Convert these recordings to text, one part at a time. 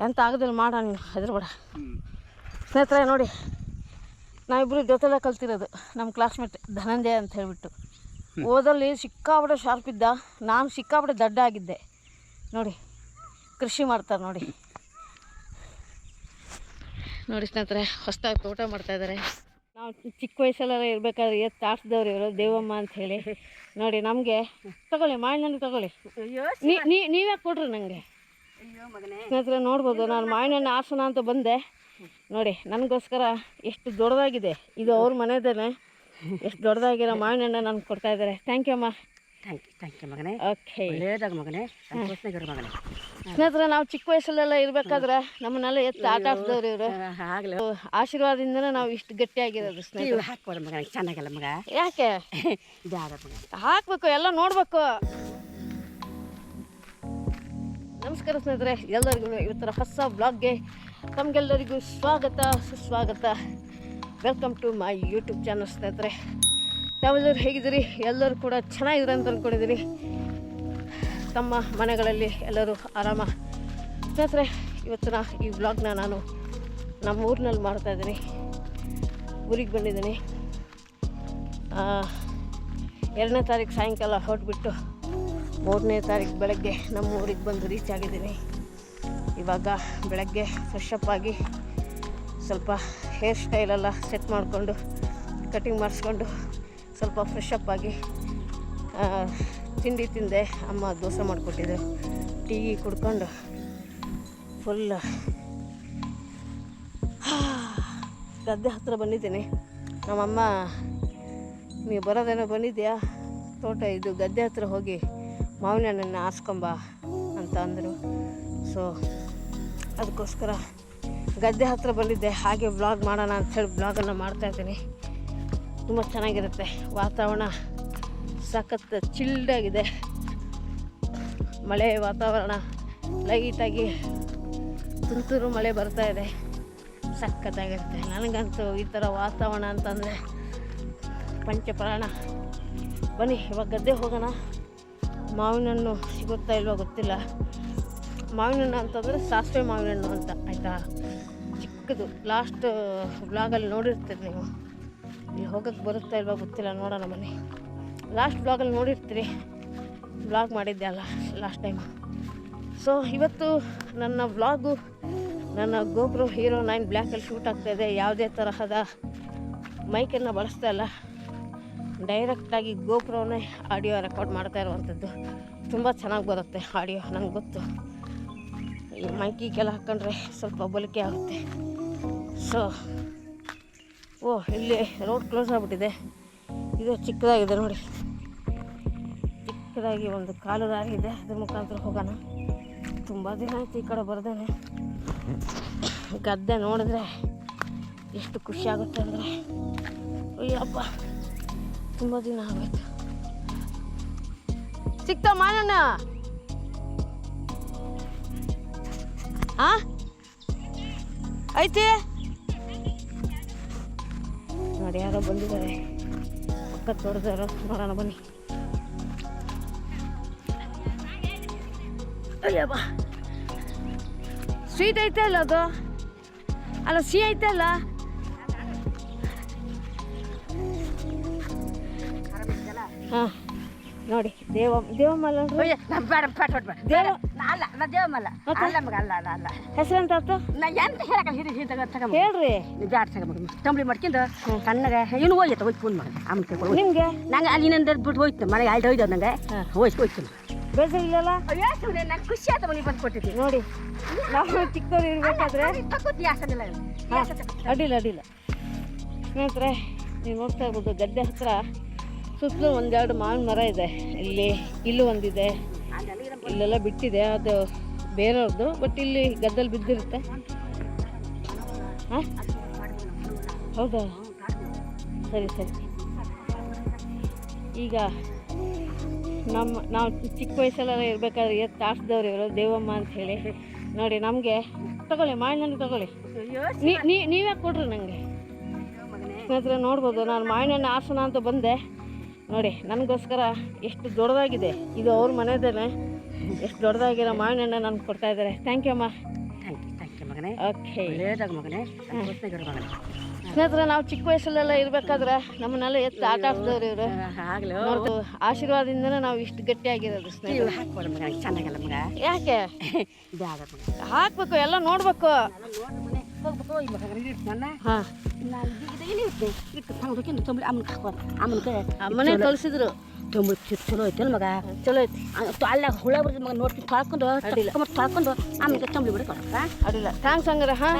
ಎಂತ ಆಗೋದಿಲ್ಲ ಮಾಡ ನೀನು ಹೆದರ್ಬೇಡ. ಸ್ನೇಹಿತರೆ ನೋಡಿ, ನಾವಿಬ್ಬರು ಜೊತೆಲೆ ಕಲ್ತಿರೋದು. ನಮ್ಮ ಕ್ಲಾಸ್ಮೇಟ್ ಧನಂಜಯ ಅಂತ ಹೇಳಿಬಿಟ್ಟು. ಓದಲ್ಲಿ ಸಿಕ್ಕಾಪಟ್ಟೆ ಶಾರ್ಪ್ ಇದ್ದ, ನಾನು ಸಿಕ್ಕಾಪಟ್ಟೆ ದಡ್ಡ ಆಗಿದ್ದೆ. ನೋಡಿ ಕೃಷಿ ಮಾಡ್ತಾರೆ ನೋಡಿ. ನೋಡಿ ಸ್ನೇಹಿತರೆ, ಹೊಸದಾಗಿ ತೋಟ ಮಾಡ್ತಾಯಿದ್ದಾರೆ. ನಾವು ಚಿಕ್ಕ ವಯಸ್ಸಲ್ಲೆಲ್ಲ ಇರಬೇಕಾದ್ರೆ ಎತ್ತು ಆಡ್ಸಿದವ್ರು ಇವರು ದೇವಮ್ಮ ಅಂತ ಹೇಳಿ. ನೋಡಿ ನಮಗೆ ತಗೊಳ್ಳಿ, ಮಾವಿನಣ್ಣು ತಗೊಳ್ಳಿ. ನೀವೇ ಕೊಡ್ರಿ ನನಗೆ. ಸ್ನೇಹಿತರೆ ನೋಡ್ಬೋದು, ನಾನು ಮಾವಿನಣ್ಣು ಆರ್ಸೋಣ ಅಂತ ಬಂದೆ. ನೋಡಿ ನನಗೋಸ್ಕರ ಎಷ್ಟು ದೊಡ್ಡದಾಗಿದೆ ಇದು. ಅವ್ರ ಮನೆದೇನೆ ಎಷ್ಟು ದೊಡ್ಡದಾಗಿರೋ ಮಾವಿನಣ್ಣು ನನಗೆ ಕೊಡ್ತಾಯಿದ್ದಾರೆ. ಥ್ಯಾಂಕ್ ಯು ಅಮ್ಮ. ಥ್ಯಾಂಕ್ ಯು ಮಗನೇ. ಓಕೆ ಮಗನೇ, ಸಂತೋಷವಾಗಿರು ಮಗನೇ. ಸ್ನೇಹಿತರೆ, ನಾವು ಚಿಕ್ಕ ವಯಸ್ಸಲ್ಲೆಲ್ಲ ಇರಬೇಕಾದ್ರೆ ನಮ್ಮನ್ನೆಲ್ಲ ಎತ್ತು ಆಟ ಆಡ್ಸಿದವ್ರು ಇವರು. ಆಗಲೇ ಆಶೀರ್ವಾದದಿಂದನೇ ನಾವು ಇಷ್ಟು ಗಟ್ಟಿಯಾಗಿರೋದು ಸ್ನೇಹಿತರೆ. ಹಾಕ್ಬೋದ ಮಗ, ಚೆನ್ನಾಗಲ್ಲ ಮಗ. ಯಾಕೆ ಬ್ಯಾಡ ಮಗ, ಹಾಕ್ಬೇಕು, ಎಲ್ಲ ನೋಡ್ಬೇಕು. ನಮಸ್ಕಾರ ಸ್ನೇಹಿತರೆ, ಎಲ್ಲರಿಗೂ ಇವತ್ತರ ಹೊಸ ಬ್ಲಾಗ್ಗೆ ತಮಗೆಲ್ಲರಿಗೂ ಸ್ವಾಗತ ಸುಸ್ವಾಗತ. Welcome to my YouTube channel. ಸ್ನೇಹಿತರೆ, ತಾವೆಲ್ಲರೂ ಹೇಗಿದ್ದೀರಿ? ಎಲ್ಲರೂ ಕೂಡ ಚೆನ್ನಾಗಿದ್ದೀರ ಅಂತ ಅಂದ್ಕೊಂಡಿದ್ದೀರಿ. ತಮ್ಮ ಮನೆಗಳಲ್ಲಿ ಎಲ್ಲರೂ ಆರಾಮ. ಸ್ನೇಹಿತರೆ, ಇವತ್ತಿನ ಈ ವ್ಲಾಗ್ನ ನಾನು ನಮ್ಮ ಊರಿನಲ್ಲಿ ಮಾಡ್ತಾಯಿದ್ದೀನಿ. ಊರಿಗೆ ಬಂದಿದ್ದೀನಿ. 2ನೇ ತಾರೀಕು ಸಾಯಂಕಾಲ ಹೊರಟ್ಬಿಟ್ಟು 3ನೇ ತಾರೀಕು ಬೆಳಗ್ಗೆ ನಮ್ಮ ಊರಿಗೆ ಬಂದು ರೀಚ್ ಆಗಿದ್ದೀನಿ. ಇವಾಗ ಬೆಳಗ್ಗೆ ಫ್ರೆಶ್ ಅಪ್ ಆಗಿ ಸ್ವಲ್ಪ ಹೇರ್ ಸ್ಟೈಲೆಲ್ಲ ಸೆಟ್ ಮಾಡಿಕೊಂಡು ಕಟಿಂಗ್ ಮಾಡಿಸ್ಕೊಂಡು ಸ್ವಲ್ಪ ಫ್ರೆಶ್ ಅಪ್ ಆಗಿ ತಿಂಡಿ ತಿಂದೆ. ಅಮ್ಮ ದೋಸೆ ಮಾಡಿಕೊಟ್ಟಿದ್ದೆ. ಟೀ ಕುಡ್ಕೊಂಡು ಫುಲ್ ಗದ್ದೆ ಹತ್ತಿರ ಬಂದಿದ್ದೀನಿ. ನಮ್ಮಮ್ಮ, ನೀವು ಬರೋದೇನೋ ಬಂದಿದ್ಯಾ, ತೋಟ ಇದು ಗದ್ದೆ ಹತ್ತಿರ ಹೋಗಿ ಮಾವಿನ ಹಣ್ಣನ್ನು ಆರಿಸ್ಕೊಂಬ ಅಂತ ಅಂದರು. ಸೊ ಅದಕ್ಕೋಸ್ಕರ ಗದ್ದೆ ಹತ್ತಿರ ಬಂದಿದ್ದೆ. ಹಾಗೆ ವ್ಲಾಗ್ ಮಾಡೋಣ ಅಂಥೇಳಿ ವ್ಲಾಗನ್ನು ಮಾಡ್ತಾಯಿದ್ದೀನಿ. ತುಂಬ ಚೆನ್ನಾಗಿರುತ್ತೆ. ವಾತಾವರಣ ಸಖತ್ ಚಿಲ್ಡಾಗಿದೆ. ಮಳೆ ವಾತಾವರಣ, ಲೈಟಾಗಿ ತುಂತುರು ಮಳೆ ಬರ್ತಾಯಿದೆ. ಸಖತ್ತಾಗಿರುತ್ತೆ. ನನಗಂತೂ ಈ ಥರ ವಾತಾವರಣ ಅಂತಂದರೆ ಪಂಚಪ್ರಾಣ. ಬನ್ನಿ ಇವಾಗ ಗದ್ದೆ ಹೋಗೋಣ. ಮಾವಿನ ಹಣ್ಣು ಸಿಗುತ್ತಾ ಇಲ್ವೋ ಗೊತ್ತಿಲ್ಲ. ಮಾವಿನ ಹಣ್ಣು ಅಂತಂದರೆ ಸಾಸಿವೆ ಮಾವಿನ ಹಣ್ಣು ಅಂತ, ಆಯಿತಾ? ಚಿಕ್ಕದು. ಲಾಸ್ಟ್ ಬ್ಲಾಗಲ್ಲಿ ನೋಡಿರ್ತೀರಿ ನೀವು. ಇಲ್ಲಿ ಹೋಗೋಕ್ಕೆ ಬರುತ್ತಾ ಇಲ್ವೋ ಗೊತ್ತಿಲ್ಲ, ನೋಡೋಣ ಬನ್ನಿ. ಲಾಸ್ಟ್ ಬ್ಲಾಗಲ್ಲಿ ನೋಡಿರ್ತೀರಿ, ಬ್ಲಾಗ್ ಮಾಡಿದ್ದೆ ಅಲ್ಲ ಲಾಸ್ಟ್ ಟೈಮ್. ಸೊ ಇವತ್ತು ನನ್ನ ವ್ಲಾಗು ನನ್ನ ಗೋಪ್ರೋ ಹೀರೋ 9 ಬ್ಲ್ಯಾಕಲ್ಲಿ ಶೂಟ್ ಆಗ್ತಾಯಿದೆ. ಯಾವುದೇ ತರಹದ ಮೈಕನ್ನು ಬಳಸ್ತಾ ಇಲ್ಲ, ಡೈರೆಕ್ಟಾಗಿ ಗೋಪ್ರೋನೇ ಆಡಿಯೋ ರೆಕಾರ್ಡ್ ಮಾಡ್ತಾ ಇರುವಂಥದ್ದು. ತುಂಬ ಚೆನ್ನಾಗಿ ಬರುತ್ತೆ ಆಡಿಯೋ, ನನಗೆ ಗೊತ್ತು. ಈ ಮೈಕಿಗೆಲ್ಲ ಹಾಕ್ಕೊಂಡ್ರೆ ಸ್ವಲ್ಪ ಬಲಿಕೆ ಆಗುತ್ತೆ. ಸೊ ಇಲ್ಲಿ ರೋಡ್ ಕ್ಲೋಸ್ ಆಗಿಬಿಟ್ಟಿದೆ. ಇದು ಚಿಕ್ಕದಾಗಿದೆ ನೋಡಿ, ಚಿಕ್ಕದಾಗಿ ಒಂದು ಕಾಲು ದಾರಿ ಇದೆ. ಅದ್ರ ಮುಖಾಂತರ ಹೋಗೋಣ. ತುಂಬ ದಿನ ಆಯ್ತು ಈ ಕಡೆ ಬರ್ದೇನೆ. ಗದ್ದೆ ನೋಡಿದ್ರೆ ಎಷ್ಟು ಖುಷಿ ಆಗುತ್ತೆ ಅಂದರೆ, ಅಯ್ಯಪ್ಪ ತುಂಬ ದಿನ ಆಗೋಯ್ತು. ಸಿಕ್ತಾ ಮಾನಣ್ಣ? ಐತಿ ನೋಡಿ, ಯಾರೋ ಬಂದಿದ್ದಾರೆ ಪಕ್ಕ ತೊಡೆದಾರೋ, ನೋಡೋಣ ಬನ್ನಿ. ಅಯ್ಯಪ್ಪ, ಸ್ವೀಟ್ ಐತೆ ಅಲ್ಲ ಅದು? ಅಲ್ಲ, ಸಿಹಿ ಐತೆ ಅಲ್ಲ? ಹಾಂ ನೋಡಿ, ದೇವಮ್ಮ ಅಲ್ಲ ಹೆಸರೆಂತ ಹೇಳ್ರಿ. ತಂಬಳಿ ಮಾಡ್ಕೊಂಡು ಸಣ್ಣಗೆ ಇನ್ನು ಹೋಯ್ತು ಫೋನ್ ಮಾಡಿ ಆಮೇಲೆ ನಿಮ್ಗೆ ನಂಗೆ ಅಲ್ಲಿಂದ ಬಿಟ್ಟು ಹೋಯ್ತು. ಮನೆಗೆ ಅಲ್ಲಿ ಹೋಯ್ತು ನಂಗೆ ಹೋಯ್ತು. ಬೇಜಾರಿಲ್ಲಲ್ಲ? ನಂಗೆ ಖುಷಿ ಆಯ್ತು ಮನೆಗೆ ಬಂದು ಕೊಟ್ಟಿದ್ದೆ. ನೋಡಿ, ನಾವು ಚಿಕ್ಕವ್ರು ಇರ್ಬೇಕಾದ್ರೆ ಅಡ್ಡಿಲ್ಲ ಸ್ನೇಹಿತರೆ, ನೀವು ನೋಡ್ತಾ ಇರ್ಬೋದು ಗದ್ದೆ ಹತ್ರ ಸುತ್ತಲೂ 1-2 ಮಾವಿನ ಮರ ಇದೆ. ಇಲ್ಲೂ ಒಂದಿದೆ, ಇಲ್ಲೆಲ್ಲ ಬಿಟ್ಟಿದೆ. ಅದು ಬೇರೆಯವ್ರದ್ದು, ಬಟ್ ಇಲ್ಲಿ ಗದ್ದಲ್ಲಿ ಬಿದ್ದಿರುತ್ತೆ. ಹಾಂ, ಹೌದಾ? ಸರಿ. ಈಗ ನಾವು ಚಿಕ್ಕ ವಯಸ್ಸಲ್ಲೆಲ್ಲ ಇರಬೇಕಾದ್ರೆ ಎತ್ತು ಆಡ್ಸಿದವ್ರು ಇವರು ದೇವಮ್ಮ ಅಂತ ಹೇಳಿ. ನೋಡಿ ನಮಗೆ ತಗೊಳ್ಳಿ, ಮಾವಿನಣ್ಣು ತಗೊಳ್ಳಿ. ನೀವೇ ಕೊಡ್ರಿ ನನಗೆ. ಸ್ನೇಹಿತರೆ ನೋಡ್ಬೋದು, ನಾನು ಮಾವಿನಣ್ಣು ಆರ್ಸೋಣ ಅಂತ ಬಂದೆ. ನೋಡಿ ನನಗೋಸ್ಕರ ಎಷ್ಟು ದೊಡ್ಡದಾಗಿದೆ ಇದು. ಅವ್ರ ಮನೆದೇನೆ ಎಷ್ಟು ದೊಡ್ಡದಾಗಿರೋ ಮಾವಿನಣ್ಣು ನನಗೆ ಕೊಡ್ತಾಯಿದ್ದಾರೆ. ಥ್ಯಾಂಕ್ ಯು ಅಮ್ಮ. ಮಗನೇ, ಓಕೆ. ಒಳ್ಳೇದಾಗ ಮಗನೇ, ಸಂತೋಷನಾಗಿರು ಮಗನೇ. ಸ್ನೇಹಿತರೆ, ನಾವು ಚಿಕ್ಕ ವಯಸ್ಸಲ್ಲೆಲ್ಲ ಇರ್ಬೇಕಾದ್ರೆ ನಮ್ಮನ್ನೆಲ್ಲ ಎತ್ತು ಆಟ ಆಡ್ಸಿದವ್ರು ಇವರು. ಆಗ್ಲೂ ಆಶೀರ್ವಾದದಿಂದನೇ ನಾವು ಇಷ್ಟು ಗಟ್ಟಿಯಾಗಿರೋದು ಸ್ನೇಹಿತರೆ. ಹಾಕ್ಬೋಡ ಮಗ, ಚೆನ್ನಾಗಲ್ಲ ಮಗ. ಯಾಕೆ ಇದಾಗತ್ತೆ ಮಗ, ಹಾಕ್ಬೇಕು, ಎಲ್ಲ ನೋಡ್ಬೇಕು. ಹೋಗ್ಬೇಕು ಈ ಮಗ ನನ್ನ ಹಾಂ, ನಾನು ಇಟ್ಟು ತಂಗ್ಬೇಕಿಂದು ತೊಂಬಳಿ ಅಮ್ಮನ ಹಾಕೋದು. ಅಮ್ಮನೇ ಕಳಿಸಿದ್ರು. ತೊಂಬಳಿ ಚಲೋ ಐತಲ್ಲ ಮಗ, ಚಲೋ ಐತಿ. ಅಲ್ಲ ಹುಳ ಬರ್ತದೆ ಮಗ, ನೋಡ್ತೀನಿ ತೊಳ್ಕೊಂಡು ತೊಳ್ಕೊಂಡು ಆಮೇಲೆ ತೊಂಬಳಿ ಬಿಡಿ ಕೊಡಪ್ಪ. ಅಡಿಲ್ಲ, ಥ್ಯಾಂಕ್ಸ್ ಹಂಗಾರೆ. ಹಾಂ,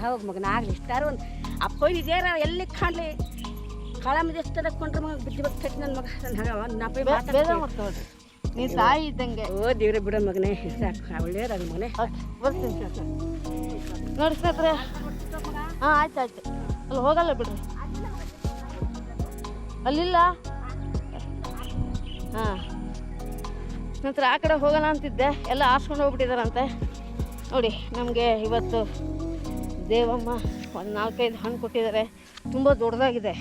ಹೌದು ಮಗನ, ಆಗಲಿ ಇಷ್ಟಾರು ಒಂದು ಅಪ್ಪ ಇದೇರ ಎಲ್ಲಿ ಕಾಣಲಿ ಕಾಳ ಮಿದ ಎಷ್ಟು ತಗೊಂಡ್ರೆ ಮಗ ಬಿದ್ದು ಬರ್ತ ನನ್ನ ಮಗ. ಬೇಜಾರು ಮಾಡ್ಕೋದು, ನೀ ತಾಯಿ ಇದ್ದಂಗೆ. ಓ ದೇವ್ರೆ ಬಿಡೋ ಮಗನೇ, ಸಾಕು ಒಳ್ಳೇದಾಗ ಮಗನೇ. ಬರ್ತೀನಿ ನೋಡಿ ಸ್ನೇಹಿತರೆ. ಹಾಂ, ಆಯ್ತು ಆಯ್ತು. ಅಲ್ಲಿ ಹೋಗಲ್ಲ ಬಿಡ್ರಿ, ಅಲ್ಲಿಲ್ಲ. ಹಾಂ ಸ್ನೇಹಿತರೆ, ಆ ಕಡೆ ಹೋಗೋಣ ಅಂತಿದ್ದೆ, ಎಲ್ಲ ಆರಿಸ್ಕೊಂಡು ಹೋಗ್ಬಿಟ್ಟಿದಾರಂತೆ. ನೋಡಿ, ನಮಗೆ ಇವತ್ತು ದೇವಮ್ಮ ಒಂದು 4-5 ಹಣ್ಣು ಕೊಟ್ಟಿದ್ದಾರೆ. ತುಂಬ ದೊಡ್ಡದಾಗಿದೆ,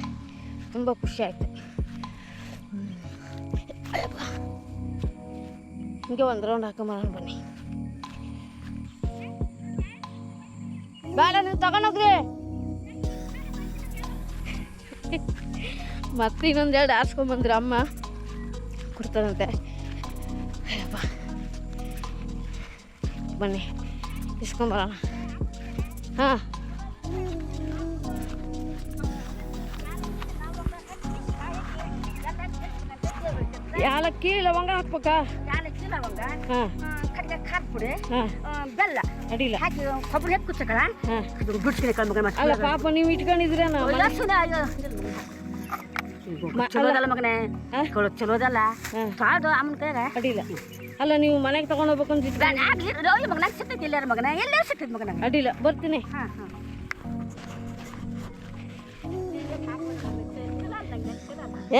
ತುಂಬ ಖುಷಿ ಆಯಿತು. ಹಿಂಗೆ ಒಂದು ರೌಂಡ್ ಹಾಕೊಂಬರೋಣ ಬನ್ನಿ. ಬೇಡ, ನೀವು ತಗೊಂಡೋಗ್ರಿ. ಮತ್ತೆ ಇನ್ನೊಂದೆರಡು ಆರಿಸ್ಕೊಂಬಂದ್ರೆ ಅಮ್ಮ ಕೊಡ್ತಾರಂತೆ. ಬನ್ನಿ ಇಸ್ಕೊಂಬರೋಣ. ಹಾಂ, ಯಾಲಕ್ಕಿ ಲವಂಗ ಹಾಕ್ಬೇಕಾ? ಲವಂಗ, ಹಾಂ, ಕಡೆಗೆ ಖಾರ ಪುಡಿ, ಹಾಂ, ಬೆಲ್ಲ ಅಡಿಲ್ಲ. ಹಾಕಿ ಕೊಬ್ಬರಿ ಹೆಚ್ಚು ಕುಚ್ಚಕಳ ಹಾಂ, ಬಿಡ್ತೀನಿ ಕಳ್ಮಗ. ಅಲ್ಲ ಪಾಪ, ನೀವು ಇಟ್ಕೊಂಡಿದ್ರೇನ? ಚಲೋದಲ್ಲ ಮಗನೇ, ಚಲೋದಲ್ಲ ಕಾದು ಅಮ್ಮನ ಕೈಗ ಅಡಿಲ್ಲ. ಅಲ್ಲ, ನೀವು ಮನೆಗೆ ತಗೊಂಡೋಗ್ಬೇಕು ಅಂತ ಮಗನ ಸಿಗ್ತೈತಿ ಎಲ್ಲಾರ ಮಗನ, ಎಲ್ಲರೂ ಸಿಗ್ತೈತಿ ಮಗನ. ಅಡಿಲ್ಲ, ಬರ್ತೀನಿ. ಹಾಂ ಹಾಂ,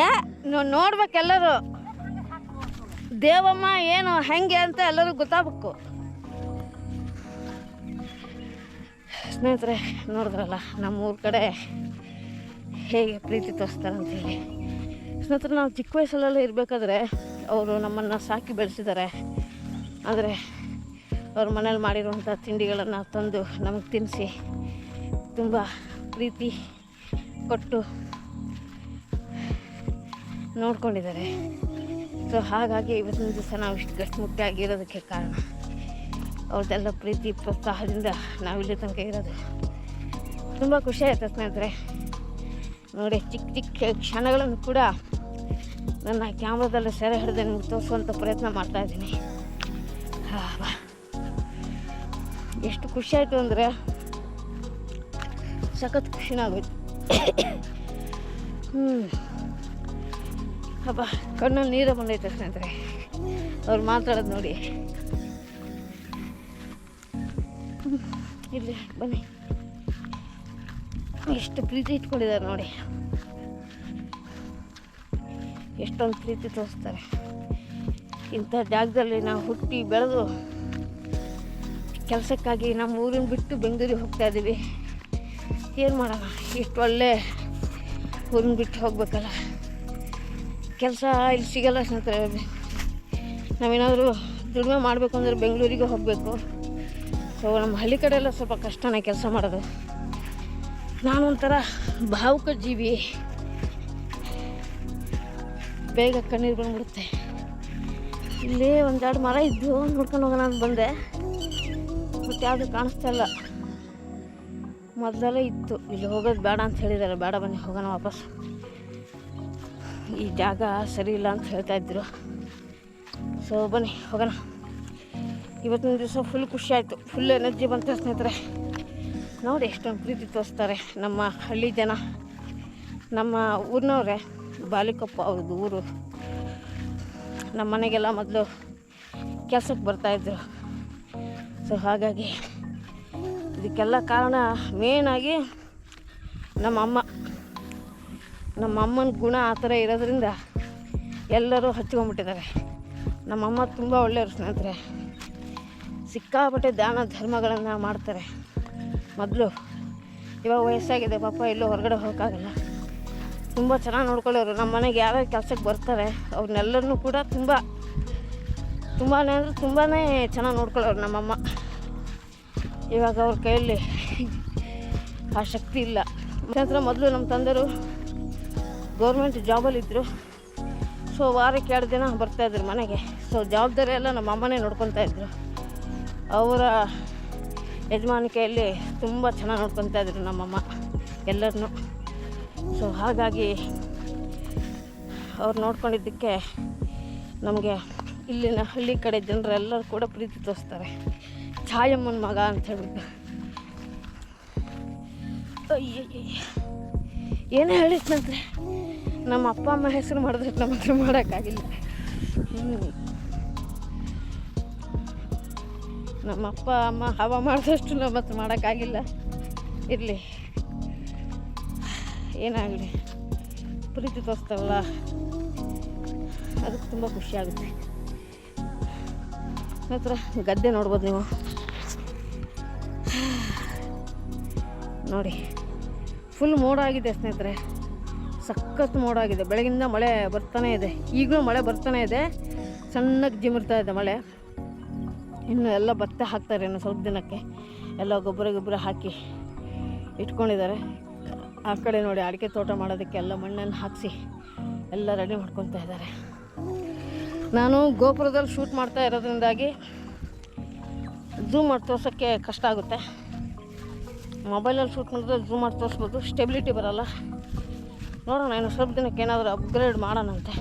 ಏ ನೋಡ್ಬೇಕೆಲ್ಲರೂ ದೇವಮ್ಮ ಏನು ಹೆಂಗೆ ಅಂತ ಎಲ್ಲರೂ ಗೊತ್ತಾಗಬೇಕು. ಸ್ನೇಹಿತರೆ, ನೋಡಿದ್ರಲ್ಲ ನಮ್ಮೂರ ಕಡೆ ಹೇಗೆ ಪ್ರೀತಿ ತೋರಿಸ್ತಾರಂತೇಳಿ. ಸ್ನೇಹಿತರೆ, ನಾವು ಚಿಕ್ಕ ವಯಸ್ಸಲ್ಲೆಲ್ಲ ಇರಬೇಕಾದ್ರೆ ಅವರು ನಮ್ಮನ್ನು ಸಾಕಿ ಬೆಳೆಸಿದ್ದಾರೆ. ಆದರೆ ಅವ್ರ ಮನೇಲಿ ಮಾಡಿರುವಂಥ ತಿಂಡಿಗಳನ್ನು ತಂದು ನಮಗೆ ತಿನ್ನಿಸಿ ತುಂಬ ಪ್ರೀತಿ ಕೊಟ್ಟು ನೋಡ್ಕೊಂಡಿದ್ದಾರೆ. ಸೊ ಹಾಗಾಗಿ ಇವತ್ತಿನ ದಿವಸ ನಾವು ಇಷ್ಟು ಗಟ್ಟಿಮುಟ್ಟಾಗಿರೋದಕ್ಕೆ ಕಾರಣ ಅವ್ರದ್ದೆಲ್ಲ ಪ್ರೀತಿ ಪ್ರೋತ್ಸಾಹದಿಂದ ನಾವಿಲ್ಲಿ ತನಕ ಇರೋದು. ತುಂಬ ಖುಷಿ ಆಯಿತು ಸ್ನೇಹಿತರೆ. ನೋಡಿ, ಚಿಕ್ಕ ಚಿಕ್ಕ ಕ್ಷಣಗಳನ್ನು ಕೂಡ ನನ್ನ ಕ್ಯಾಮ್ರಾದಲ್ಲಿ ಸೆರೆ ಹಿಡಿದು ನಿಮ್ಗೆ ತೋರಿಸುವಂಥ ಪ್ರಯತ್ನ ಮಾಡ್ತಾಯಿದ್ದೀನಿ. ಎಷ್ಟು ಖುಷಿ ಆಯಿತು ಅಂದರೆ ಸಖತ್ ಖುಷಿನಾಗೋಯ್ತು. ಹಬ್ಬ, ಕಣ್ಣಲ್ಲಿ ನೀರು ಬಂದೈತೆ ಸ್ನೇಹಿತರೆ ಅವ್ರು ಮಾತಾಡೋದು ನೋಡಿ. ಇಲ್ಲಿ ಬನ್ನಿ, ಎಷ್ಟು ಪ್ರೀತಿ ಇಟ್ಕೊಂಡಿದ್ದಾರೆ ನೋಡಿ, ಎಷ್ಟೊಂದು ಪ್ರೀತಿ ತೋರಿಸ್ತಾರೆ. ಇಂಥ ಜಾಗದಲ್ಲಿ ನಾವು ಹುಟ್ಟಿ ಬೆಳೆದು ಕೆಲಸಕ್ಕಾಗಿ ನಮ್ಮ ಊರಿನ ಬಿಟ್ಟು ಬೆಂಗಳೂರಿಗೆ ಹೋಗ್ತಾ ಇದ್ದೀವಿ. ಏನು ಮಾಡೋಣ, ಇಷ್ಟು ಒಳ್ಳೆ ಊರಿನ ಬಿಟ್ಟು ಹೋಗ್ಬೇಕಲ್ಲ, ಕೆಲಸ ಇಲ್ಲಿ ಸಿಗಲ್ಲ ಸ್ನೇಹಿತರೆ. ನಾವೇನಾದರೂ ದುಡಿಮೆ ಮಾಡಬೇಕು ಅಂದರೆ ಬೆಂಗಳೂರಿಗೆ ಹೋಗಬೇಕು. ಸೊ ನಮ್ಮ ಹಳ್ಳಿ ಕಡೆ ಎಲ್ಲ ಸ್ವಲ್ಪ ಕಷ್ಟನೇ ಕೆಲಸ ಮಾಡೋದು. ನಾನು ಒಂಥರ ಭಾವುಕ ಜೀವಿ, ಬೇಗ ಕಣ್ಣೀರು ಬಂದ್ಬಿಡುತ್ತೆ. ಇಲ್ಲೇ ಒಂದೆರಡು ಮರ ಇದ್ದು ನೋಡ್ಕೊಂಡು ಹೋಗೋಣ ಅಂತ ಬಂದೆ, ಬಟ್ ಯಾವುದು ಕಾಣಿಸ್ತಾ ಇಲ್ಲ. ಮೊದಲೆಲ್ಲ ಇತ್ತು, ಇಲ್ಲಿ ಹೋಗೋದು ಬೇಡ ಅಂತ ಹೇಳಿದ್ದಾರೆ. ಬೇಡ ಬನ್ನಿ ಹೋಗೋಣ ವಾಪಸ್, ಈ ಜಾಗ ಸರಿ ಇಲ್ಲ ಅಂತ ಹೇಳ್ತಾಯಿದ್ರು. ಸೊ ಬನ್ನಿ ಹೋಗೋಣ. ಇವತ್ತಿನ ದಿವಸ ಫುಲ್ ಖುಷಿ ಆಯಿತು, ಫುಲ್ ಎನರ್ಜಿ ಬಂತು ಸ್ನೇಹಿತರೆ. ನೋಡಿ ಎಷ್ಟೊಂದು ಪ್ರೀತಿ ತೋರಿಸ್ತಾರೆ ನಮ್ಮ ಹಳ್ಳಿ ಜನ. ನಮ್ಮ ಊರಿನವ್ರೆ, ಬಾಲಿಕೊಪ್ಪ ಅವ್ರದ್ದು ಊರು. ನಮ್ಮ ಮನೆಗೆಲ್ಲ ಮೊದಲು ಕೆಲಸಕ್ಕೆ ಬರ್ತಾಯಿದ್ರು. ಸೊ ಹಾಗಾಗಿ ಇದಕ್ಕೆಲ್ಲ ಕಾರಣ ಮೇನಾಗಿ ನಮ್ಮ ಅಮ್ಮನ ಗುಣ ಆ ಥರ ಇರೋದ್ರಿಂದ ಎಲ್ಲರೂ ಹಚ್ಕೊಂಡ್ಬಿಟ್ಟಿದ್ದಾರೆ. ನಮ್ಮಮ್ಮ ತುಂಬ ಒಳ್ಳೆಯವರು ಸ್ನೇಹಿತರೆ, ಸಿಕ್ಕಾಪಟ್ಟೆ ದಾನ ಧರ್ಮಗಳನ್ನು ಮಾಡ್ತಾರೆ. ಮೊದಲು, ಇವಾಗ ವಯಸ್ಸಾಗಿದೆ ಪಾಪ, ಎಲ್ಲೂ ಹೊರಗಡೆ ಹೋಗೋಕ್ಕಾಗಲ್ಲ. ತುಂಬ ಚೆನ್ನಾಗಿ ನೋಡ್ಕೊಳ್ಳೋರು. ನಮ್ಮ ಮನೆಗೆ ಯಾರ್ಯಾರು ಕೆಲಸಕ್ಕೆ ಬರ್ತಾರೆ ಅವ್ರನ್ನೆಲ್ಲರನ್ನೂ ಕೂಡ ತುಂಬಾ ಅಂದರೆ ತುಂಬಾ ಚೆನ್ನಾಗಿ ನೋಡ್ಕೊಳ್ಳೋರು ನಮ್ಮಮ್ಮ. ಇವಾಗ ಅವ್ರ ಕೈಯಲ್ಲಿ ಆ ಶಕ್ತಿ ಇಲ್ಲ. ನಂತರ ಮೊದಲು ನಮ್ಮ ತಂದೆಯವರು ಗೌರ್ಮೆಂಟ್ ಜಾಬಲ್ಲಿದ್ದರು. ಸೊ ವಾರಕ್ಕೆ 2 ದಿನ ಬರ್ತಾಯಿದ್ರು ಮನೆಗೆ. ಸೊ ಜವಾಬ್ದಾರಿ ಎಲ್ಲ ನಮ್ಮ ಅಮ್ಮನೇ ನೋಡ್ಕೊತಾ ಇದ್ರು. ಅವರ ಯಜಮಾನಿಕೆಯಲ್ಲಿ ತುಂಬ ಚೆನ್ನಾಗಿ ನೋಡ್ಕೊತಾ ಇದ್ರು ನಮ್ಮಮ್ಮ ಎಲ್ಲರನ್ನೂ. ಸೊ ಹಾಗಾಗಿ ಅವ್ರು ನೋಡ್ಕೊಂಡಿದ್ದಕ್ಕೆ ನಮಗೆ ಇಲ್ಲಿನ ಹಳ್ಳಿ ಕಡೆ ಜನರೆಲ್ಲರೂ ಕೂಡ ಪ್ರೀತಿ ತೋರಿಸ್ತಾರೆ. ಛಾಯಮ್ಮನ ಮಗ ಅಂತ ಹೇಳ್ಬಿಟ್ಟು. ಅಯ್ಯಯ್ಯ ಏನೇ ಹೇಳಿದ್ನಂದ್ರೆ ನಮ್ಮ ಅಪ್ಪ ಅಮ್ಮ ಹೆಸರು ಮಾಡಿದ್ರೆ ನಮ್ಮ ಹತ್ರ ಮಾಡೋಕ್ಕಾಗಿಲ್ಲ. ನಮ್ಮ ಅಪ್ಪ ಅಮ್ಮ ಹವ ಮಾಡಿದಷ್ಟು ನಮ್ಮ ಹತ್ರ ಮಾಡೋಕ್ಕಾಗಿಲ್ಲ. ಇರಲಿ, ಏನಾಗಲಿ, ಪ್ರೀತಿ ತೋರಿಸ್ತಾವಲ್ಲ ಅದಕ್ಕೆ ತುಂಬ ಖುಷಿಯಾಗುತ್ತೆ. ನಂತರ ಗದ್ದೆ ನೋಡ್ಬೋದು ನೀವು. ನೋಡಿ ಫುಲ್ ಮೋಡ ಆಗಿದೆ ಸ್ನೇಹಿತರೆ, ಸಖತ್ ಮೋಡ ಆಗಿದೆ. ಬೆಳಗಿಂದ ಮಳೆ ಬರ್ತಾನೆ ಇದೆ, ಈಗಲೂ ಮಳೆ ಬರ್ತಾನೆ ಇದೆ. ಸಣ್ಣಗೆ ಜಿಮಿರ್ತಾ ಇದೆ ಮಳೆ. ಇನ್ನು ಎಲ್ಲ ಭತ್ತ ಹಾಕ್ತಾರೆ ಇನ್ನು ಸ್ವಲ್ಪ ದಿನಕ್ಕೆ. ಎಲ್ಲ ಗೊಬ್ಬರ ಹಾಕಿ ಇಟ್ಕೊಂಡಿದ್ದಾರೆ. ಆ ಕಡೆ ನೋಡಿ ಅಡಿಕೆ ತೋಟ ಮಾಡೋದಕ್ಕೆ ಎಲ್ಲ ಮಣ್ಣನ್ನು ಹಾಕಿಸಿ ಎಲ್ಲ ರೆಡಿ ಮಾಡ್ಕೊತಾ ಇದ್ದಾರೆ. ನಾನು ಗೋಪುರದಲ್ಲಿ ಶೂಟ್ ಮಾಡ್ತಾ ಇರೋದ್ರಿಂದಾಗಿ ಝೂಮ್ ಮಾಡಿ ತೋರ್ಸೋಕ್ಕೆ ಕಷ್ಟ ಆಗುತ್ತೆ. ಮೊಬೈಲಲ್ಲಿ ಶೂಟ್ ಮಾಡಿದ್ರೆ ಝೂಮ್ ಮಾಡಿ ತೋರಿಸ್ಬೋದು, ಸ್ಟೆಬಿಲಿಟಿ ಬರೋಲ್ಲ. ನೋಡೋಣ ಇನ್ನು ಸ್ವಲ್ಪ ದಿನಕ್ಕೆ ಏನಾದರೂ ಅಪ್ಗ್ರೇಡ್ ಮಾಡೋಣಂತೆ.